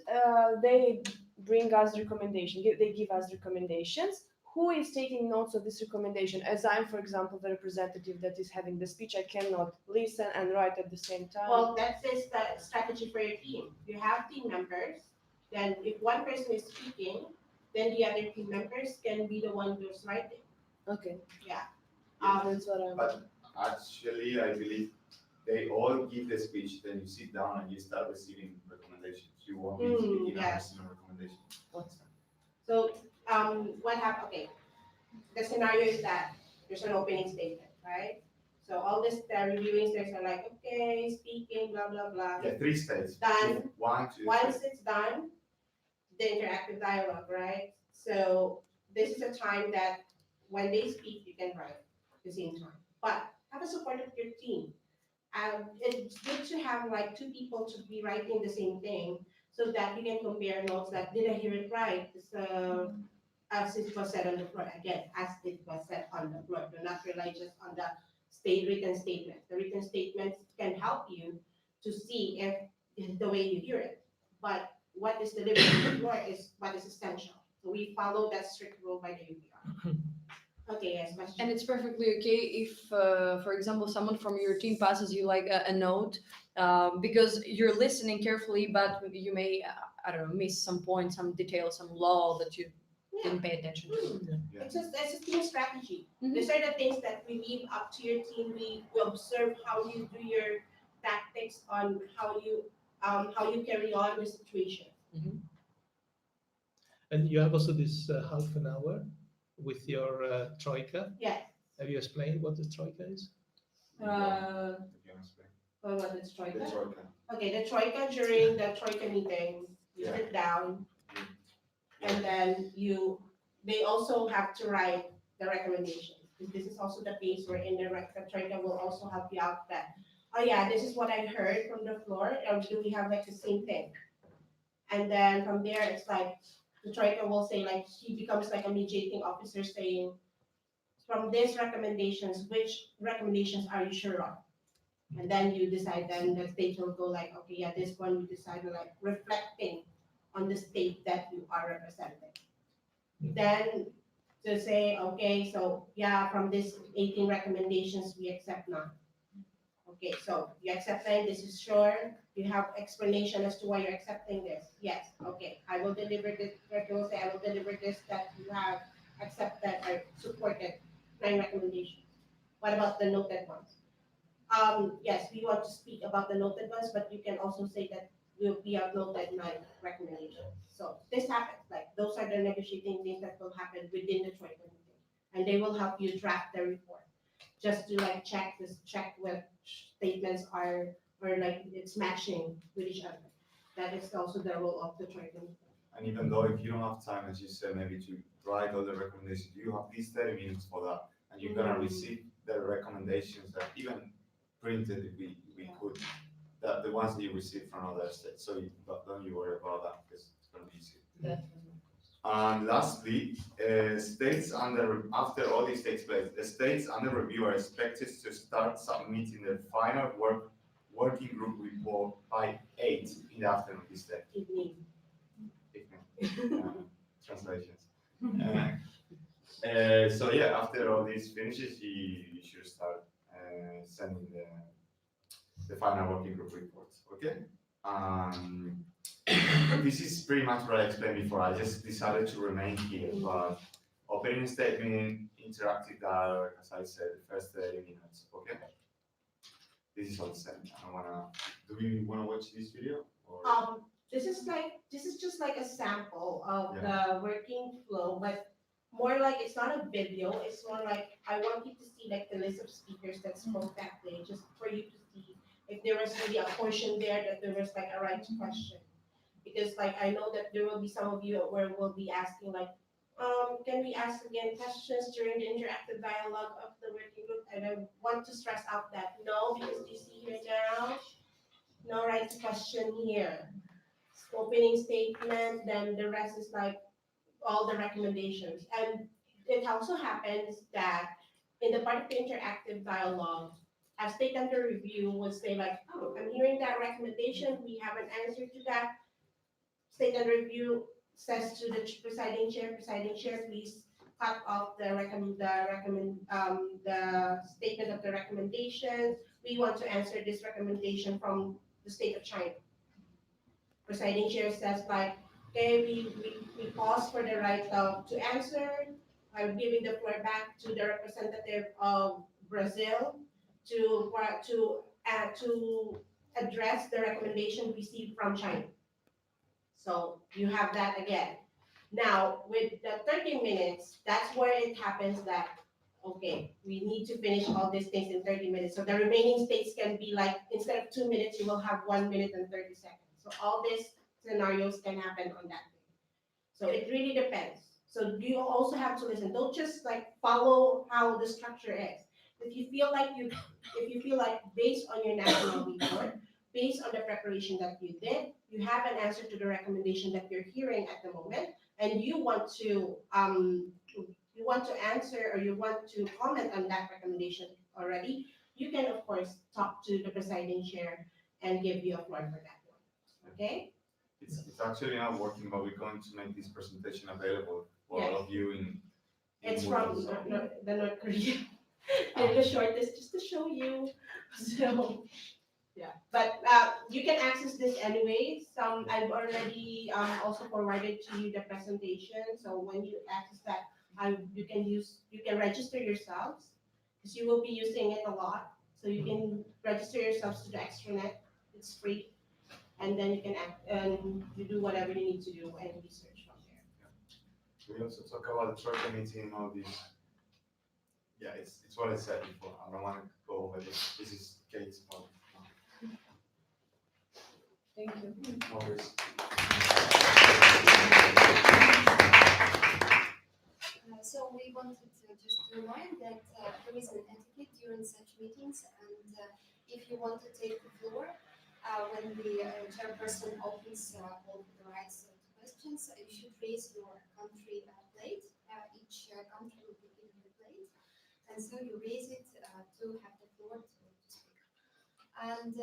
they bring us they give us recommendations. Who is taking notes of this recommendation? As I'm, for example, the representative that is having the speech, I cannot listen and write at the same time. Well, that's the strategy for your team. You have team members, then if one person is speaking, then the other team members can be the one who's writing. Okay. Yeah. That's what I'm. But actually, I believe they all give the speech, then you sit down and you start receiving recommendations. You won't be speaking and yes. receiving recommendations. So, what happened? Okay, the scenario is that there's an opening statement, right? So all this reviewing states are like, okay, speaking, blah blah blah. Yeah, 3 states. Done. 1, 2, 3. Once it's done, the interactive dialogue, right? So this is a time that when they speak, you can write at the same time. But have a support of your team. It's good to have like 2 people to be writing the same thing so that you can compare notes that did I hear it right? As it was said on the floor, again, as it was said on the floor. Do not rely just on the written statement. The written statements can help you to see if the way you hear it. But what is delivered on the floor is what is essential. So we follow that strict rule by the UPR. Okay, yes, question. And it's perfectly okay if, for example, someone from your team passes you like a note because you're listening carefully, but you may, I don't know, miss some point, some detail, some law that you didn't pay attention to. It's a team strategy. These are the things that we leave up to your team. We observe how you do your tactics on how you carry on the situation. And you have also this half an hour with your troika. Yes. Have you explained what the troika is? What is troika? The troika. Okay, the troika during the troika meeting, you sit down, and then they also have to write the recommendations. This is also the case where in the troika will also help you out that, oh yeah, this is what I heard from the floor, or do we have like the same thing? And then from there, it's like, the troika will say like, he becomes like a mediating officer saying, from these recommendations, which recommendations are you sure of? And then you decide, then the state will go like, okay, yeah, this one we decided like reflecting on the state that you are representing. Then to say, okay, so yeah, from these 18 recommendations, we accept none. Okay, so you accept none, this is sure. You have explanation as to why you're accepting this. Yes, okay, I will deliver this, I will say I will deliver this that you have accepted or supported 9 recommendations. What about the noted ones? Yes, we want to speak about the noted ones, but you can also say that we have noted 9 recommendations. So this happens, like those are the negotiating things that will happen within the troika meeting, and they will help you draft the report. just to like check what statements are, or like it's matching with each other. That is also the role of the training. And even though if you don't have time, as you said, maybe to write all the recommendations, you have these 30 minutes for that, and you're gonna receive the recommendations that even printed if we could, that the ones that you receive from other states. So don't you worry about that because it's gonna be easy. And lastly, states after all this takes place, the states under review are expected to start submitting their final working group report by 8 in the afternoon this day. Evening. Translations. So yeah, after all this finishes, you should start sending the final working group reports. Okay. This is pretty much what I explained before. I just decided to remain here, but opening statement, interactive dialogue, as I said, the first 30 minutes. Okay. This is all set. Do we wanna watch this video? Or? This is just like a sample of the working flow, but more like it's not a video. It's more like I want you to see like the list of speakers that spoke that day, just for you to see if there was really a portion there that there was like a right question. Because like I know that there will be some of you where we'll be asking like, can we ask again questions during the interactive dialogue of the working group? And I want to stress out that no, because you see here now, no right to question here. Opening statement, then the rest is like all the recommendations. And it also happens that in the part of the interactive dialogue, as state under review will say like, oh, I'm hearing that recommendation, we have an answer to that. State under review says to the presiding chair, please cut off the statement of the recommendations. We want to answer this recommendation from the state of China. Presiding chair says like, okay, we pause for the right to answer. I'm giving the floor back to the representative of Brazil to address the recommendation received from China. So you have that again. Now with the 30 minutes, that's where it happens that, okay, we need to finish all these things in 30 minutes. So the remaining states can be like, instead of 2 minutes, you will have 1 minute and 30 seconds. So all these scenarios can happen on that day. So it really depends. So you also have to listen. Don't just like follow how the structure is. If you feel like based on your national report, based on the preparation that you did, you have an answer to the recommendation that you're hearing at the moment, and you want to answer or you want to comment on that recommendation already, you can of course talk to the presiding chair and give you a floor for that one. Okay? It's actually not working, but we're going to make this presentation available for all of you in it's from the North Korea. And the shortest just to show you. So yeah, but you can access this anyways. I've already also forwarded to you the presentation. So when you access that, you can register yourselves because you will be using it a lot. So you can register yourselves to the extranet. It's free, and then you can you do whatever you need to do and research from there. We also talk about the church meeting and all these. Yeah, it's what I said before. I don't want to go over this. This is Kate's point. Thank you. No worries. So we wanted to just remind that there is an etiquette during such meetings, and if you want to take the floor when the chairperson opens all the rights to questions, you should raise your country plate. Each country will be given a plate, and so you raise it to have the floor to speak. And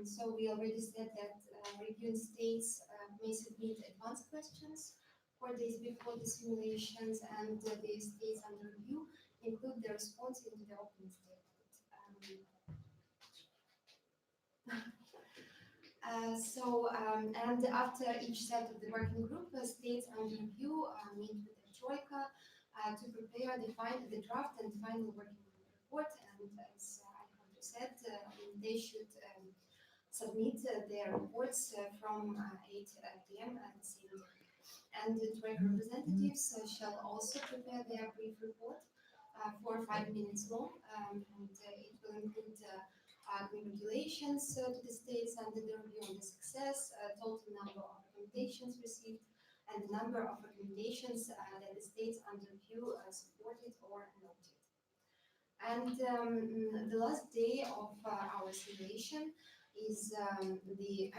so we already said that reviewing states may submit advanced questions 4 days before the simulations, and the states under review include the response into the opening statement. And after each set of the working group, states under review meet with the Troika to prepare the draft and final working group report. And as Alejandro said, they should submit their reports from 8 p.m. at the same day. And the Troika representatives shall also prepare their brief report 4 or 5 minutes long, and it will include congratulations to the states under the review on the success, total number of recommendations received, and the number of recommendations that the states under review supported or noted. And the last day of our simulation is the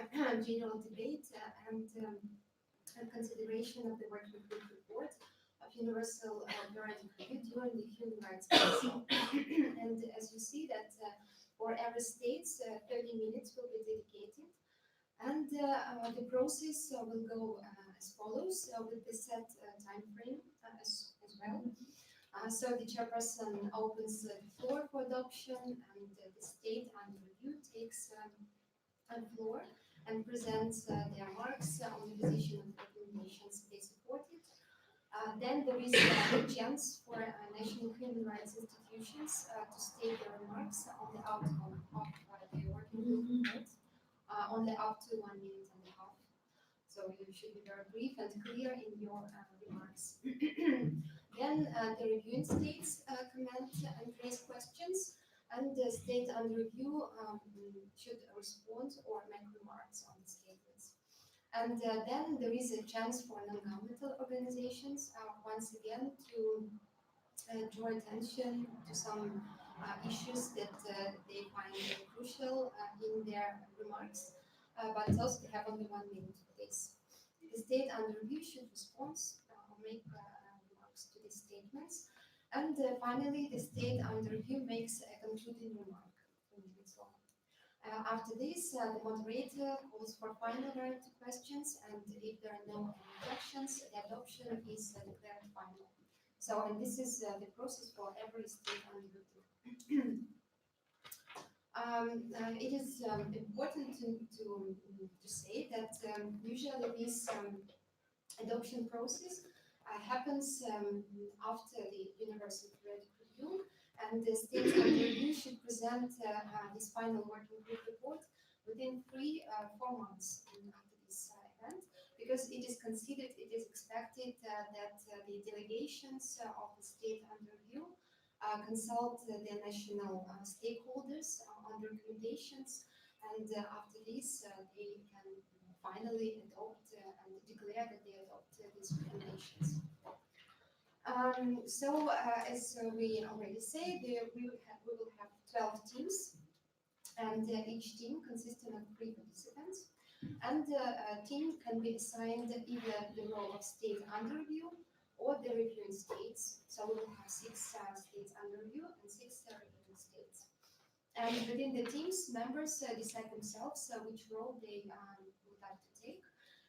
general debate and consideration of the working group report of Universal Periodic Review during the Human Rights Council. And as you see that for every state, 30 minutes will be dedicated. And the process will go as follows, with the set time frame as well. So the chairperson opens the floor for adoption, and the state under review takes the floor and presents their remarks on the position of recommendations they supported. Then there is a chance for national human rights institutions to state their remarks on the outcome of the working group report, only up to 1.5 minutes. So you should be very brief and clear in your remarks. Then the reviewing states comment and raise questions, and the state under review should respond or make remarks on the statements. And then there is a chance for non-governmental organizations, once again, to draw attention to some issues that they find crucial in their remarks, but also they have only 1 minute for this. The state under review should respond or make remarks to these statements. And finally, the state under review makes a concluding remark, 2 minutes long. After this, the moderator calls for final round of questions, and if there are no objections, the adoption is declared final. So, and this is the process for every state under review. It is important to say that usually this adoption process happens after the Universal Periodic Review, and the state under review should present this final working group report within 3-4 months after this event, because it is considered, it is expected that the delegations of the state under review consult the national stakeholders on the recommendations, and after this they can finally adopt and declare that they adopt these recommendations. So as we already said, we will have 12 teams, and each team consisting of 3 participants, and a team can be assigned either the role of state under review or the reviewing states. So we will have 6 states under review and 6 reviewing states. And within the teams, members decide themselves which role they would like to take.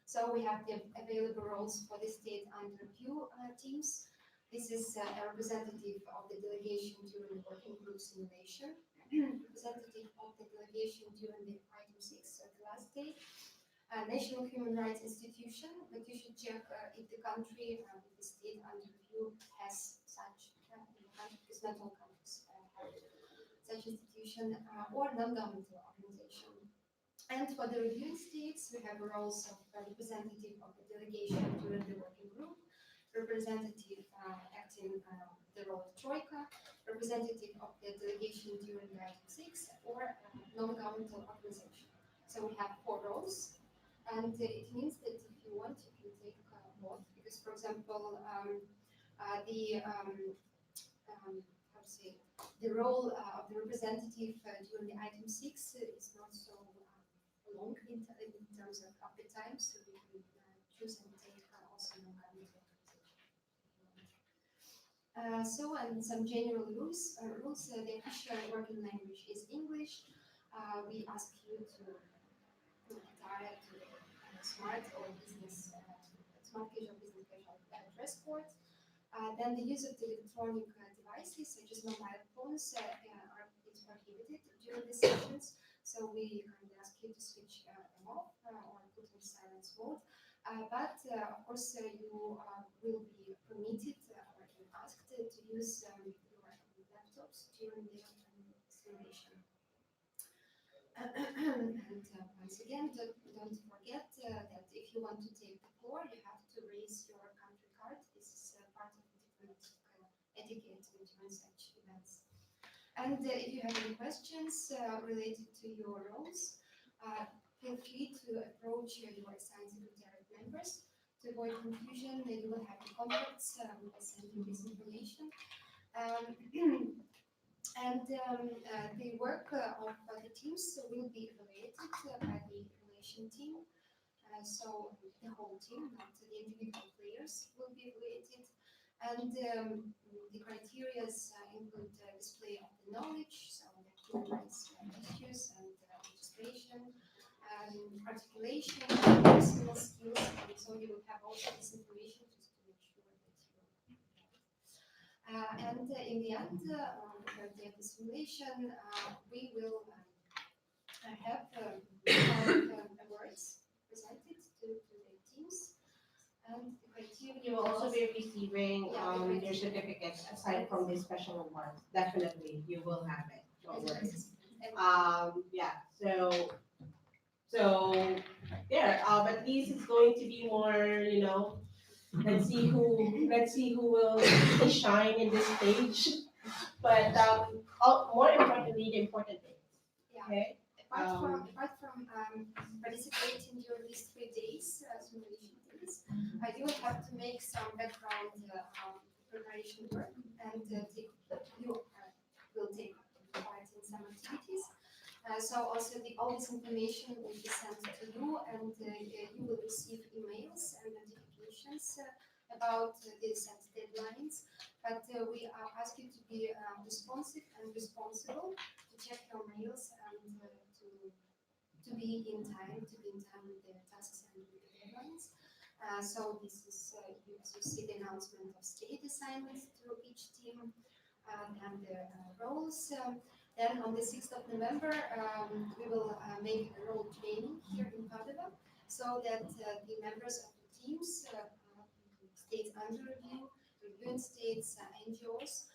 So we have the available roles for the state under review teams. This is a representative of the delegation during the working group simulation, representative of the delegation during the item 6 at the last day, national human rights institution, but you should check if the country, the state under review has such, because not all countries have such institution, or non-governmental organization. And for the reviewing states, we have roles of representative of the delegation during the working group, representative acting the role of Troika, representative of the delegation during the item 6, or non-governmental organization. So we have 4 roles. And it means that if you want, you can take both. Because, for example, the role of the representative during the item 6 is not so long in terms of the time, so we can choose and take also non-governmental organization. So, and some general rules. The official working language is English. We ask you to retire to smart or business, smart casual, business casual dress code. Then the use of the electronic devices, such as mobile phones, is prohibited during the sessions. So we kindly ask you to switch them off or put in silence mode. But of course, you will be permitted or asked to use your laptops during the simulation. And once again, don't forget that if you want to take the floor, you have to raise your country card. This is part of the diplomatic etiquette during such events. And if you have any questions related to your roles, feel free to approach your assigned secretariat members. To avoid confusion, you will have the contacts. We will send you this information. The work of the teams will be evaluated by the evaluation team. So the whole team, not the individual players, will be evaluated. And the criteria include display of the knowledge, so the human rights issues and legislation, articulation, personal skills. And so you will have also this information just to make sure that you in the end, when we have the simulation, we will have awards presented to the teams. And the criteria You will also be receiving your certificates aside from the special awards. Definitely, you will have it. Don't worry. Yeah. So there. At least it's going to be more. Let's see who will shine in this stage. But more importantly, the important things. Okay. Apart from participating during these 3 days, simulation days, you will have to make some background preparation work, and you will take part in some activities. So also all this information will be sent to you, and you will receive emails and notifications about the set deadlines. But we ask you to be responsive and responsible, to check your mails and to be in time with the tasks and with the deadlines. So this is you see the announcement of state assignments to each team and the roles. Then on the 6th of November, we will make a role training here in Padova, so that the members of the teams, states under review, reviewing states, NGOs,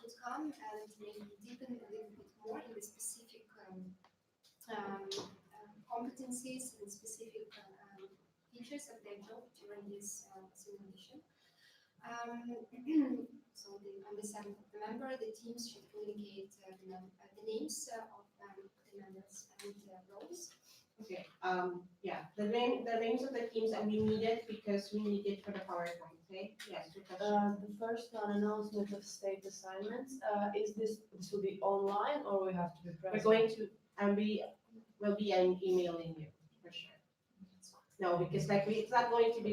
could come and maybe deepen a little bit more in the specific competencies and specific features of their job during this simulation. So on the 7th of November, the teams should communicate the names of the members and roles. Okay. Yeah. The names of the teams, and we need it because we need it for the PowerPoint. Okay. Yes. The first one, announcement of state assignments. Is this will be online or we have to be present? We're going to we'll be emailing you for sure. No, because it's not going to be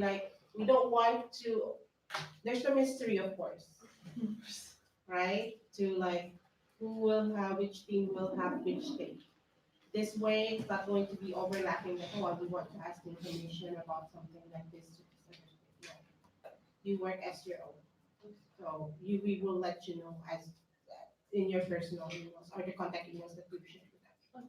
we don't want to. There's no mystery, of course, right? To who will have which team will have which thing. This way, it's not going to be overlapping. We want to ask information about something like this. You work as your own, so we will let you know as in your personal emails or the contact emails that we've shared with them.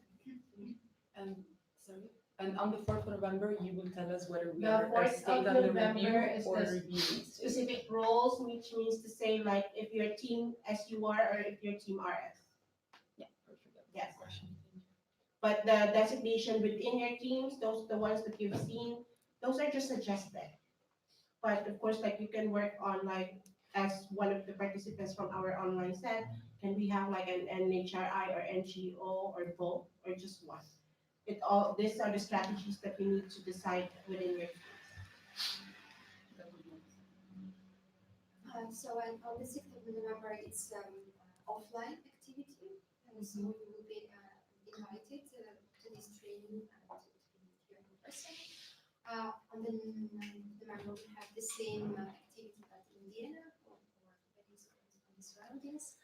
And sorry. And on the 4th of November, you will tell us whether we The are 4th stayed of under November review is or the reviewing. specific roles, which means to say if your team SUR or if your team RS. Yeah, perfect. Yes. But the designation within your teams, the ones that you've seen, those are just suggested. But of course, you can work on as one of the participants from our online set, can we have an NHRI or NGO or both or just one? These are the strategies that we need to decide within your teams. So on the 6th of November, it's offline activity, and so you will be invited to this training to be here in person. On the 9th of November, we have the same activity but in Vienna or participants from the surroundings.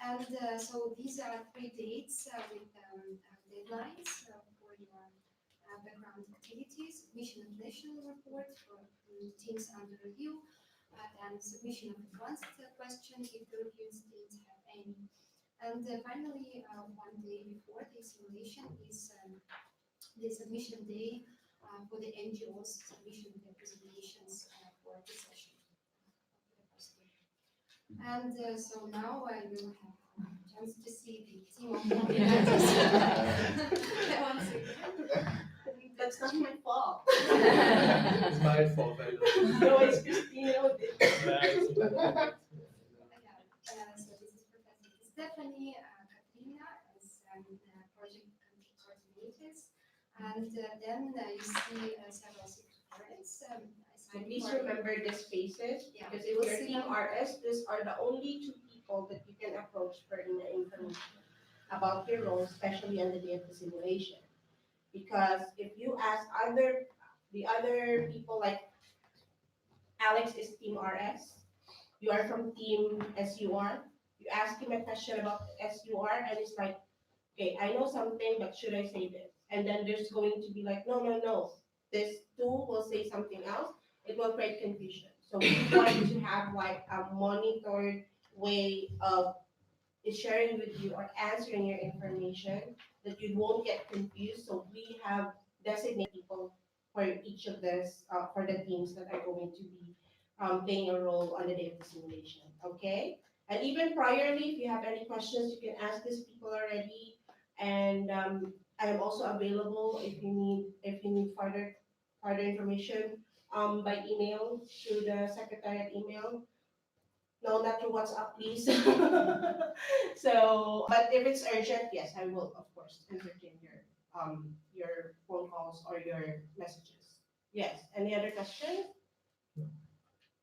And so these are 3 dates with deadlines for your background activities, mission and national report for teams under review, and submission of advanced question if the reviewing states have any. And finally, 1 day before the simulation is the submission day for the NGOs, submission of their presentations for the session. And so now I will have a chance to see the team of candidates once again. That's not my fault. It's my fault. No, it's Christina. company, Katrina, as project coordinators. And then you see several secretaries. So please remember the spaces, Yeah, because if we'll you're see team them. RS, these are the only two people that you can approach for the information about your role, especially on the day of the simulation. Because if you ask the other people, like Alex is team RS, you are from team SUR, you ask him a question about SUR, and it's like, okay, I know something, but should I say this? And then there's going to be like, no, no, no, this tool will say something else. It will create confusion. So we want to have like a monitored way of sharing with you or answering your information that you won't get confused. So we have designated people for each of this, for the teams that are going to be playing a role on the day of the simulation. Okay? And even priorly, if you have any questions, you can ask these people already. And I am also available if you need further information by email through the secretariat email. No, not through WhatsApp, please. So, but if it's urgent, yes, I will of course entertain your phone calls or your messages. Yes. Any other question?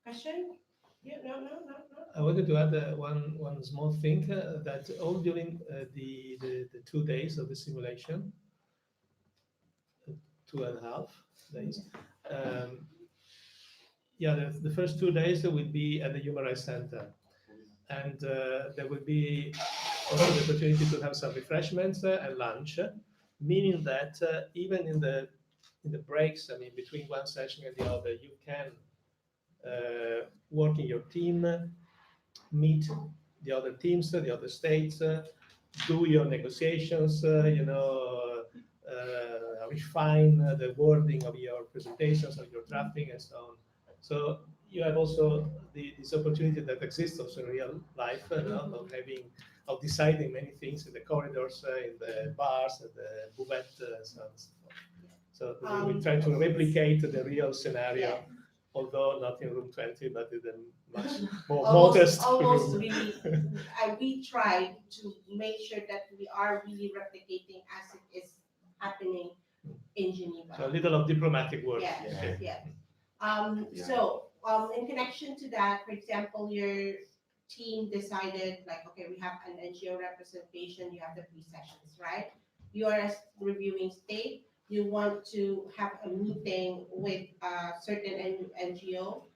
Question? Yeah. No. No. No. No. I wanted to add one small thing that all during the 2 days of the simulation, 2.5 days. Yeah, the first 2 days will be at the Human Rights Center, and there will be also the opportunity to have some refreshments and lunch, meaning that even in the breaks, I mean, between one session and the other, you can work in your team, meet the other teams, the other states, do your negotiations, refine the wording of your presentations, of your drafting, and so on. So you have also this opportunity that exists also in real life, of deciding many things in the corridors, in the bars, at the buvette, so on and so forth. So we try to replicate the real scenario, although not in room 20, but in the much more modest almost room. really, we try to make sure that we are really replicating as it is happening in Geneva. So a little of diplomatic work. Yes, Okay. yes. So, in connection to that, for example, your team decided, like, okay, we have an NGO representation, you have the pre-sessions, right? You are a reviewing state, you want to have a meeting with a certain NGO,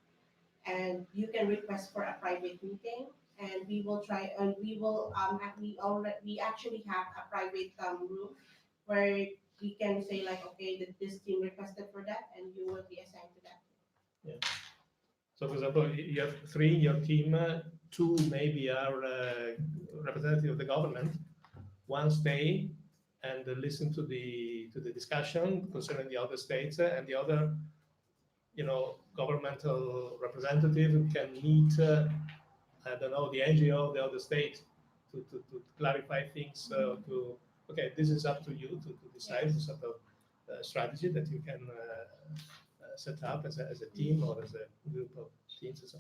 and you can request for a private meeting, and we will try, and we will, we actually have a private room where we can say like, okay, that this team requested for that, and you will be assigned to that. Yeah. So, for example, you have 3 in your team, 2 maybe are representative of the government. 1 stay and listen to the discussion concerning the other states, and the other, governmental representative can meet, I don't know, the NGO of the other state to clarify things. Okay, this is up to you to decide the sort of strategy that you can set up as a team or as a group of teams. And so,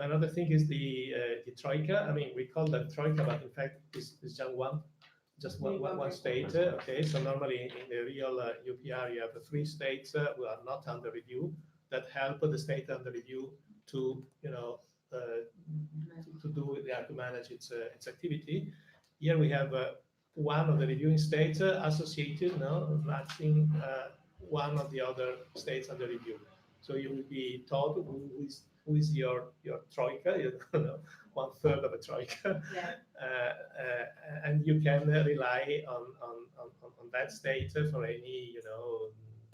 another thing is the troika. I mean, we call that troika, but in fact, it's just one state. Okay, so normally in the real UPR, you have 3 states who are not under review that help the state under review to to manage its activity. Here we have one of the reviewing states associated, matching one of the other states under review. So you will be taught who is your troika, 1/3 of a troika, and you can rely on that state for any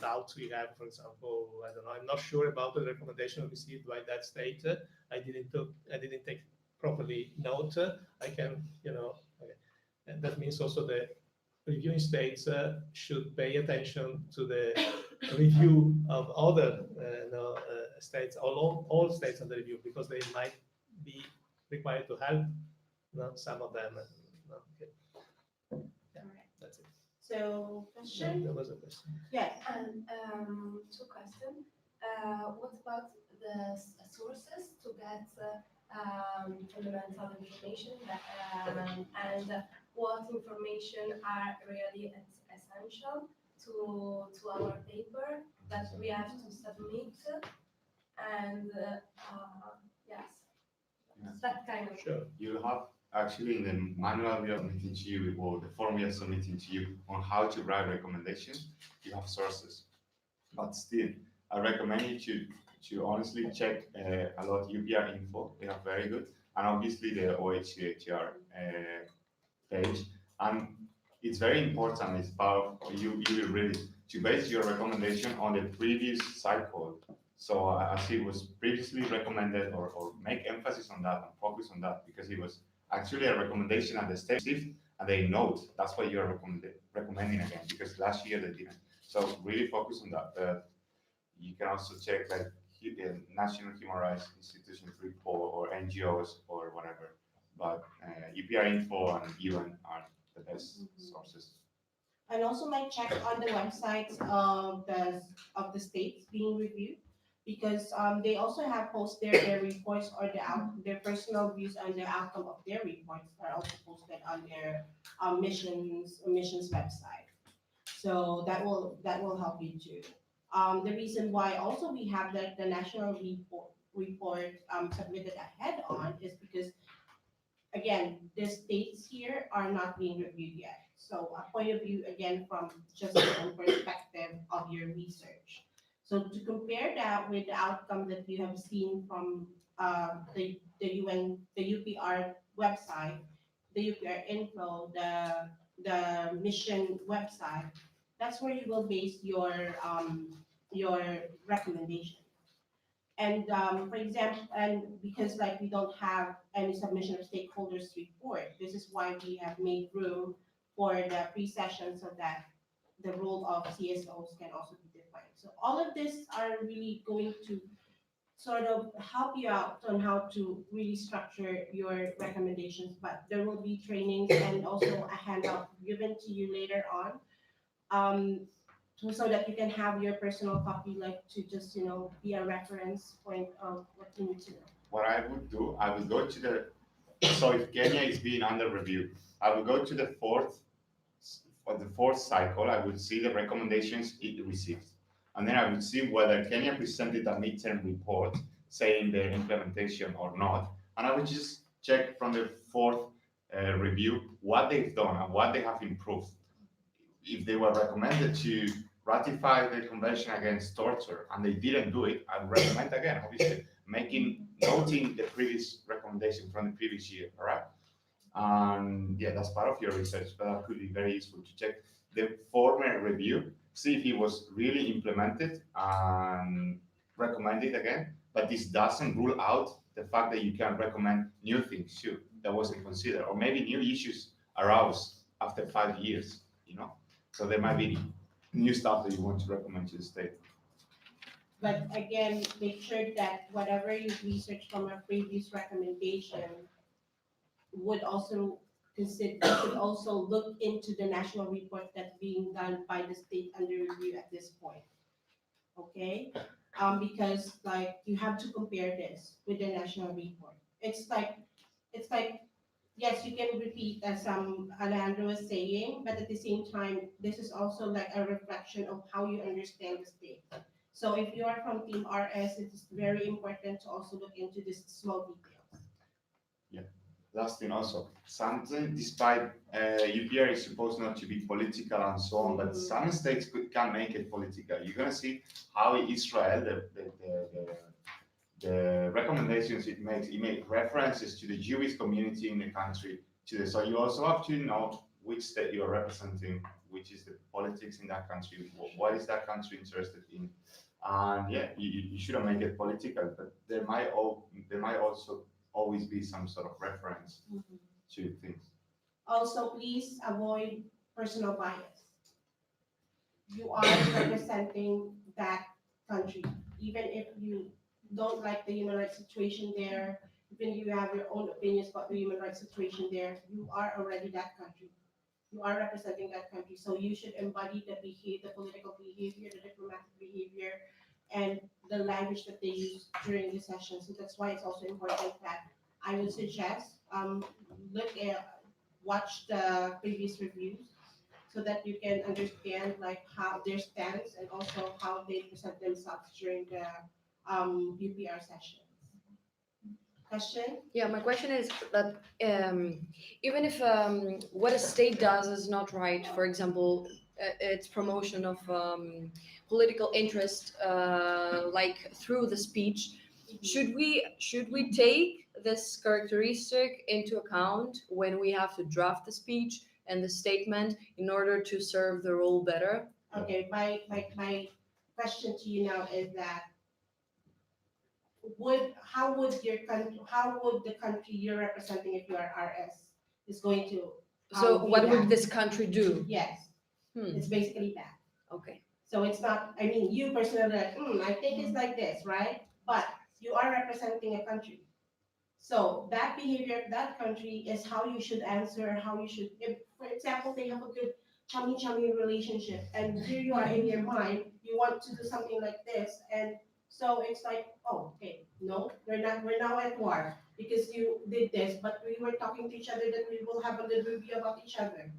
doubts we have. For example, I don't know, I'm not sure about the recommendation received by that state. I didn't take properly note. I can, okay. And that means also the reviewing states should pay attention to the review of other states, all states under review, because they might be required to help some of them. Okay. Yeah, that's it. So, question? There was a question. Yes. And 2 questions. What about the sources to get fundamental information and what information are really essential to our paper that we have to submit and yes, that kind of. Sure. You have actually in the manual we are submitting to you, or the form we are submitting to you on how to write recommendations, you have sources. But still, I recommend you to honestly check a lot UPR info. They are very good, and obviously the OHCHR page. And it's very important. It's part of you will really to base your recommendation on the previous cycle. So as it was previously recommended, or make emphasis on that and focus on that, because it was actually a recommendation at the state and they note that's why you are recommending again, because last year they didn't. So really focus on that. You can also check like the National Human Rights Institutions report or NGOs or whatever. But UPR Info and UN are the best sources. And also might check on the websites of the states being reviewed, because they also have posted their reports or their personal views on the outcome of their reports are also posted on their missions website. So that will help you too. The reason why also we have the national report submitted ahead on is because again, the states here are not being reviewed yet. So a point of view again from just your own perspective of your research. So to compare that with the outcome that you have seen from the UPR website, the UPR info, the mission website, that's where you will base your recommendation. And for example, and because like we don't have any submission of stakeholders report, this is why we have made room for the pre-session so that the role of CSOs can also be defined. So all of this are really going to sort of help you out on how to really structure your recommendations, but there will be trainings and also a handout given to you later on. So that you can have your personal copy, like to just be a reference point of what you need to know. What I would do, I would go to the, so if Kenya is being under review, I would go to the fourth cycle. I would see the recommendations it received, and then I would see whether Kenya presented a midterm report saying the implementation or not, and I would just check from the fourth review what they've done and what they have improved. If they were recommended to ratify the Convention Against Torture and they didn't do it, I would recommend again, obviously, noting the previous recommendation from the previous year, all right? And yeah, that's part of your research, but that could be very useful to check the former review, see if it was really implemented and recommended again. But this doesn't rule out the fact that you can recommend new things too that wasn't considered, or maybe new issues aroused after 5 years, So there might be new stuff that you want to recommend to the state. But again, make sure that whatever you research from a previous recommendation would also look into the national report that's being done by the state under review at this point. Okay? Because like you have to compare this with the national report. It's like yes, you can repeat as Alejandro was saying, but at the same time, this is also like a reflection of how you understand the state. So if you are from Team RS, it is very important to also look into these small details. Yeah. Last thing also, something despite UPR is supposed not to be political and so on, but some states can make it political. You're gonna see how Israel, the recommendations it makes references to the Jewish community in the country. So you also have to know which state you are representing, which is the politics in that country, what is that country interested in, and yeah, you shouldn't make it political, but there might also always be some sort of reference to things. Also, please avoid personal bias. You are representing that country, even if you don't like the human rights situation there, even if you have your own opinions about the human rights situation there, you are already that country. You are representing that country, so you should embody the political behavior, the diplomatic behavior, and the language that they use during the session. So that's why it's also important that I would suggest watch the previous reviews so that you can understand like how their stance and also how they present themselves during the UPR sessions. Question? Yeah, my question is that even if what a state does is not right, for example, its promotion of political interest, like through the speech, should we take this characteristic into account when we have to draft the speech and the statement in order to serve the role better? Okay, my question to you now is that how would the country you're representing if you are RS is going to So view what would that? this country do? Yes, it's basically that. Okay. So it's not, I mean, you personally like, I think it's like this, right? But you are representing a country. So that behavior of that country is how you should answer, how you should, if, for example, they have a good chummy relationship, and here you are in your mind, you want to do something like this, and so it's like, oh, okay, no, we're now at war because you did this, but we were talking to each other that we will have a good review about each other,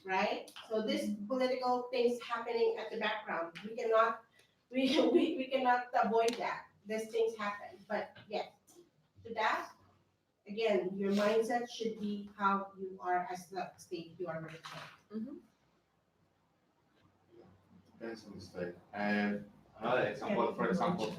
right? So this political things happening at the background, we cannot avoid that. These things happen, but yes, to that, again, your mindset should be how you are as the state you are representing. Depends on the state. And another example, for example,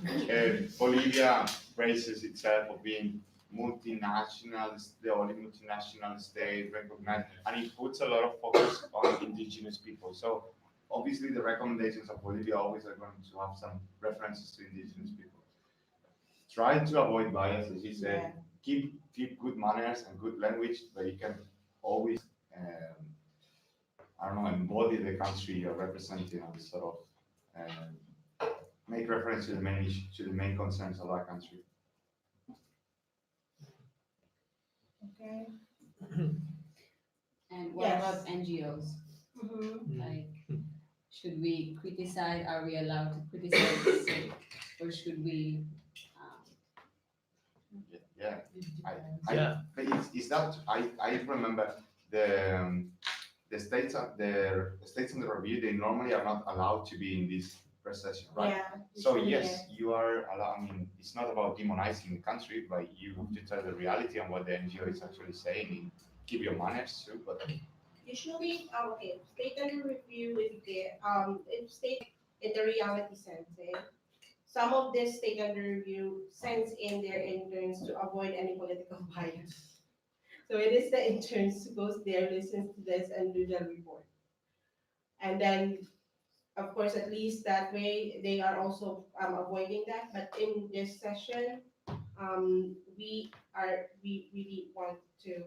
Bolivia praises itself of being multinational, the only multinational state recognized, and it puts a lot of focus on indigenous people. So obviously the recommendations of Bolivia always are going to have some references to indigenous people. Try to avoid bias, as you said. Keep good manners and good language, but you can always I don't know, embody the country you're representing and sort of make reference to the main concerns of that country. Okay. And what about NGOs? Mm-hmm. Like, should we criticize? Are we allowed to criticize the state, or should we? Yeah, it's that I remember the states in the review, they normally are not allowed to be in this procession, right? Yeah, so yes, you are allowed. I mean, it's not about demonizing the country, but you have to tell the reality on what the NGO is actually saying and keep your manners too. But usually, okay, state under review is if state in the reality sense, some of this state under review sends in their interns to avoid any political bias. So it is the interns who goes there, listens to this, and do the report. And then, of course, at least that way they are also avoiding that. But in this session, we really want to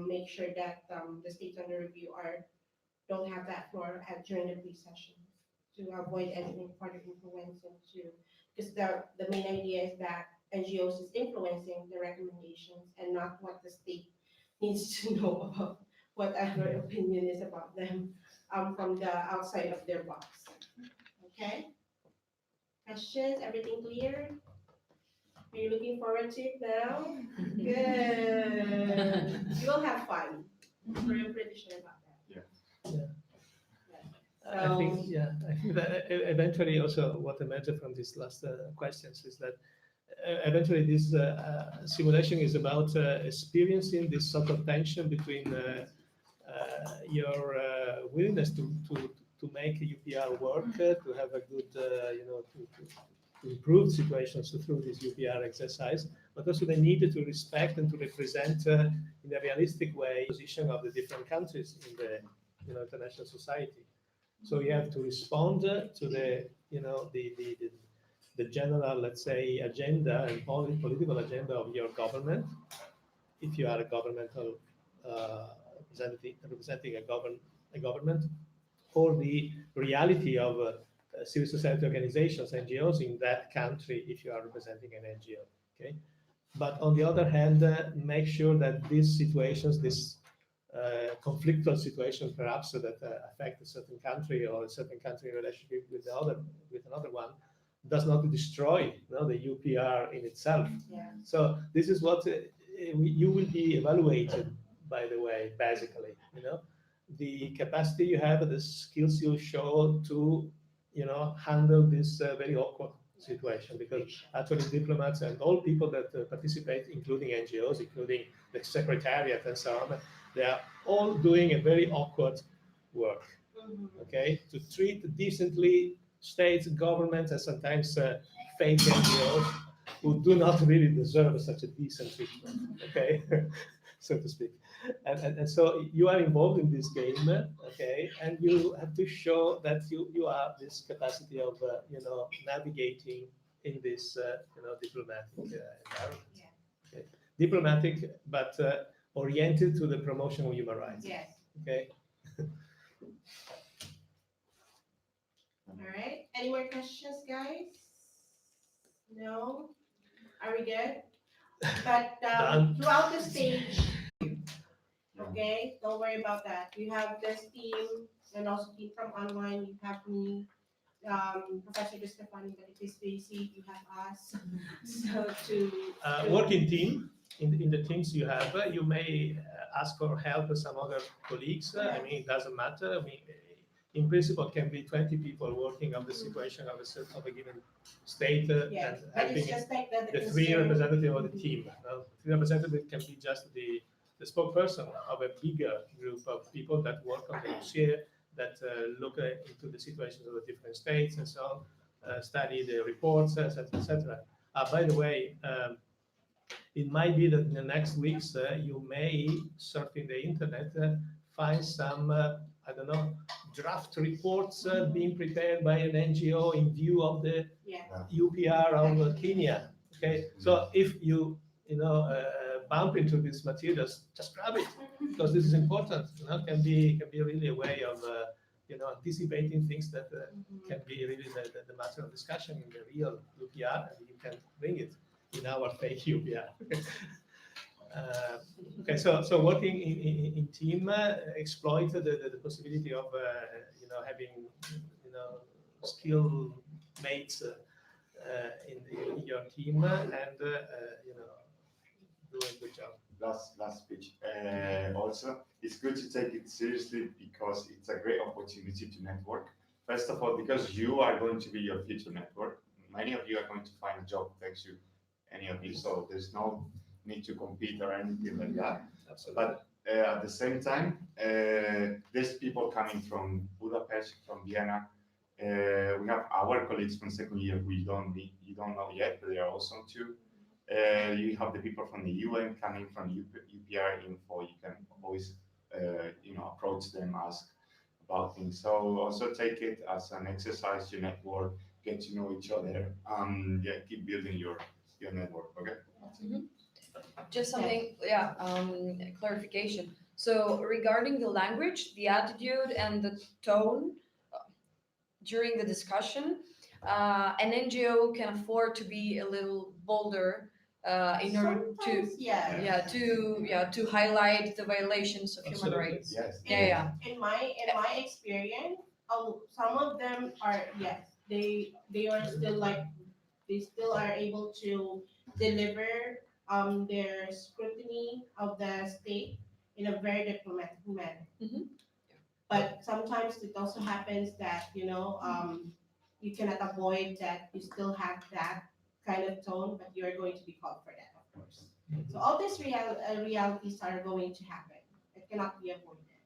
make sure that the states under review don't have that floor during the pre-session to avoid any part of influence into, because the main idea is that NGOs is influencing the recommendations and not what the state needs to know about whatever opinion is about them from the outside of their box. Okay? Questions? Everything clear? Are you looking forward to it now? Good. You will have fun. We're pretty sure about that. Yeah. I think that eventually also what emerged from these last questions is that eventually this simulation is about experiencing this sort of tension between your willingness to make UPR work, to have a good, to improve situations through this UPR exercise, but also the need to respect and to represent in a realistic way the position of the different countries in the international society. So you have to respond to the general, let's say, agenda and political agenda of your government, if you are a governmental representing a government, or the reality of civil society organizations, NGOs in that country, if you are representing an NGO. Okay, but on the other hand, make sure that these situations, this conflictual situations, perhaps that affect a certain country or a certain country in relationship with another one, does not destroy the UPR in itself. Yeah. So this is what you will be evaluated, by the way, basically, the capacity you have, the skills you show to, handle this very awkward situation, because actually diplomats and all people that participate, including NGOs, including the secretariat and so on, they are all doing a very awkward work, okay, to treat decently states, governments, and sometimes fake NGOs who do not really deserve such a decent treatment, okay, so to speak. And so you are involved in this game, okay, and you have to show that you have this capacity of, navigating in this, diplomatic environment. Okay. Diplomatic, but oriented to the promotion of human rights. Yes. Okay. All right. Any more questions, guys? No? Are we good? But throughout the stage, okay, don't worry about that. You have this team and also team from online. You have me, Professor Di Stefani, but if he's busy, you have us. So to working team. In the teams you have, you may ask for help with some other colleagues. I mean, it doesn't matter. I mean, in principle, it can be 20 people working on the situation of a given state and helping the three representatives of the team. Three representatives can be just the spokesperson of a bigger group of people that work on the dossier, that look into the situations of the different states and so on, study the reports, etc., etc. By the way, it might be that in the next weeks you may, surfing the internet, find some, I don't know, draft reports being prepared by an NGO in view of the UPR of Kenya. Okay, so if you bump into these materials, just grab it, because this is important. Can be really a way of anticipating things that can be really the matter of discussion in the real UPR, and you can bring it in our fake UPR. Okay, so working in team, exploit the possibility of having skill mates in your team, and do a good job. Last speech. Also, it's good to take it seriously because it's a great opportunity to network. First of all, because you are going to be your future network. Many of you are going to find a job thanks to any of you, so there's no need to compete or anything like that. Absolutely. But at the same time, there's people coming from Budapest, from Vienna. We have our colleagues from second year who you don't know yet, but they are awesome too. You have the people from the UN coming from UPR info. You can always, approach them, ask about things. So also take it as an exercise to network, get to know each other, keep building your network. Okay. Just something, clarification. So regarding the language, the attitude, and the tone during the discussion, an NGO can afford to be a little bolder in order to highlight the violations of human rights. Yes. In my experience, some of them are they are still they still are able to deliver their scrutiny of the state in a very diplomatic manner. But sometimes it also happens that you cannot avoid that. You still have that kind of tone, but you are going to be called for that, of course. So all these realities are going to happen. It cannot be avoided.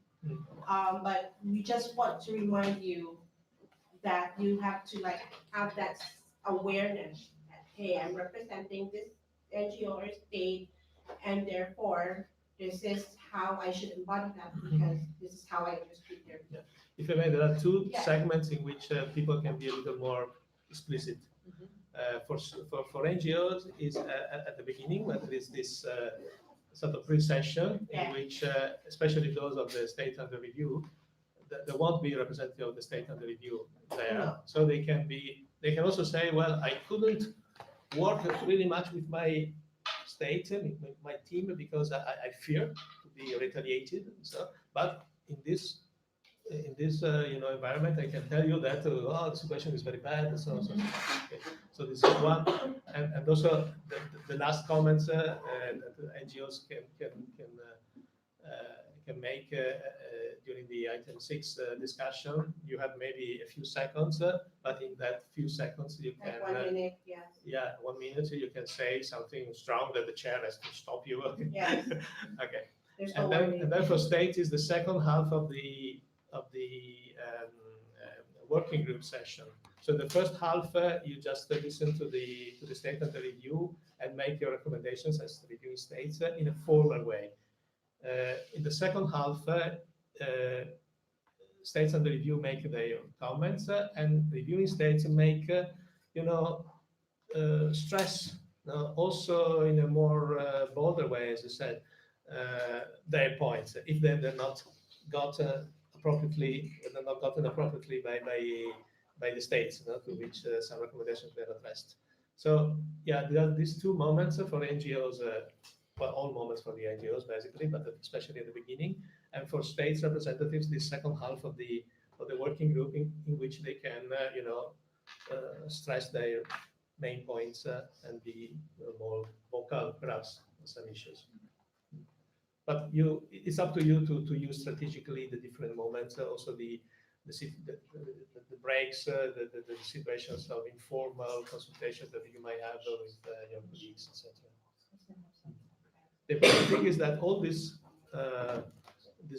But we just want to remind you that you have to have that awareness that, hey, I'm representing this NGO or state, and therefore this is how I should embody that, because this is how I understood their. If I may, there are two segments in which people can be a little more explicit. For NGOs is at the beginning, when there is this sort of pre-session in which, especially those of the state under review, there won't be a representative of the state under review there. No. So they can also say, well, I couldn't work really much with my state, my team, because I fear to be retaliated. So, but in this in this environment, I can tell you that the situation is very bad, and so on. Okay. So this is one, and also the last comments that the NGOs can make during the item 6 discussion. You have maybe a few seconds, but in that few seconds you can Like 1 minute, yes. yeah, 1 minute, you can say something strong that the chair has to stop you. Yes. Okay. There's no And then, warning. and then for state is the second half of the working group session. So the first half, you just listen to the state and the review and make your recommendations as the reviewing states in a formal way. In the second half, states under review make their comments, and reviewing states make, stress, also in a more bolder way, as you said, their points. If they're not got appropriately, they're not gotten appropriately by the states, to which some recommendations were addressed. So yeah, there are these two moments for NGOs, well, all moments for the NGOs basically, but especially at the beginning, and for states representatives, the second half of the working group in which they can, stress their main points and be more vocal, perhaps, on some issues. But it's up to you to use strategically the different moments, also the breaks, the situations of informal consultations that you might have with your colleagues, etc. The important thing is that all this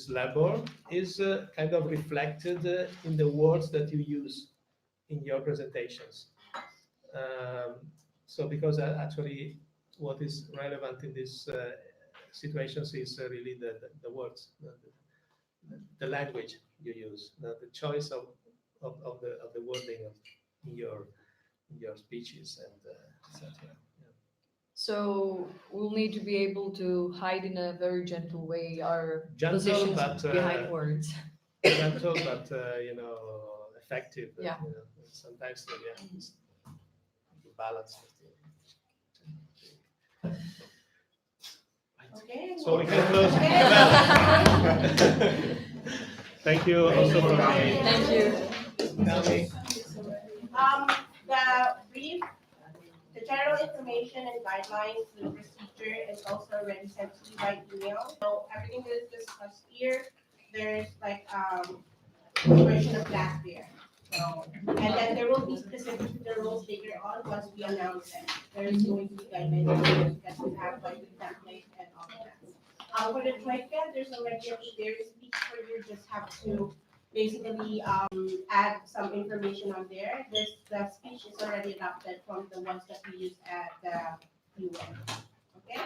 labor is kind of reflected in the words that you use in your presentations. So because actually what is relevant in these situations is really the words, the language you use, the choice of the wording in your speeches and etc. So we'll need to be able to hide in a very gentle way our Gentle, positions but, behind words. Gentle, but effective. Yeah. Sometimes it's the balance. Okay. So we can close. Okay. Thank you also for coming. Thank you. Coming. The brief, the general information and guidelines, the procedure is also already sent to you by email. So everything that is discussed here, there's like version of that there. So, and then there will be specific to the rules later on once we announce it. There's going to be guidelines that we have like the template and all of that. For the TRICAT, there's already a there speech where you just have to basically add some information on there. The speech is already adapted from the ones that we use at the UN. Okay?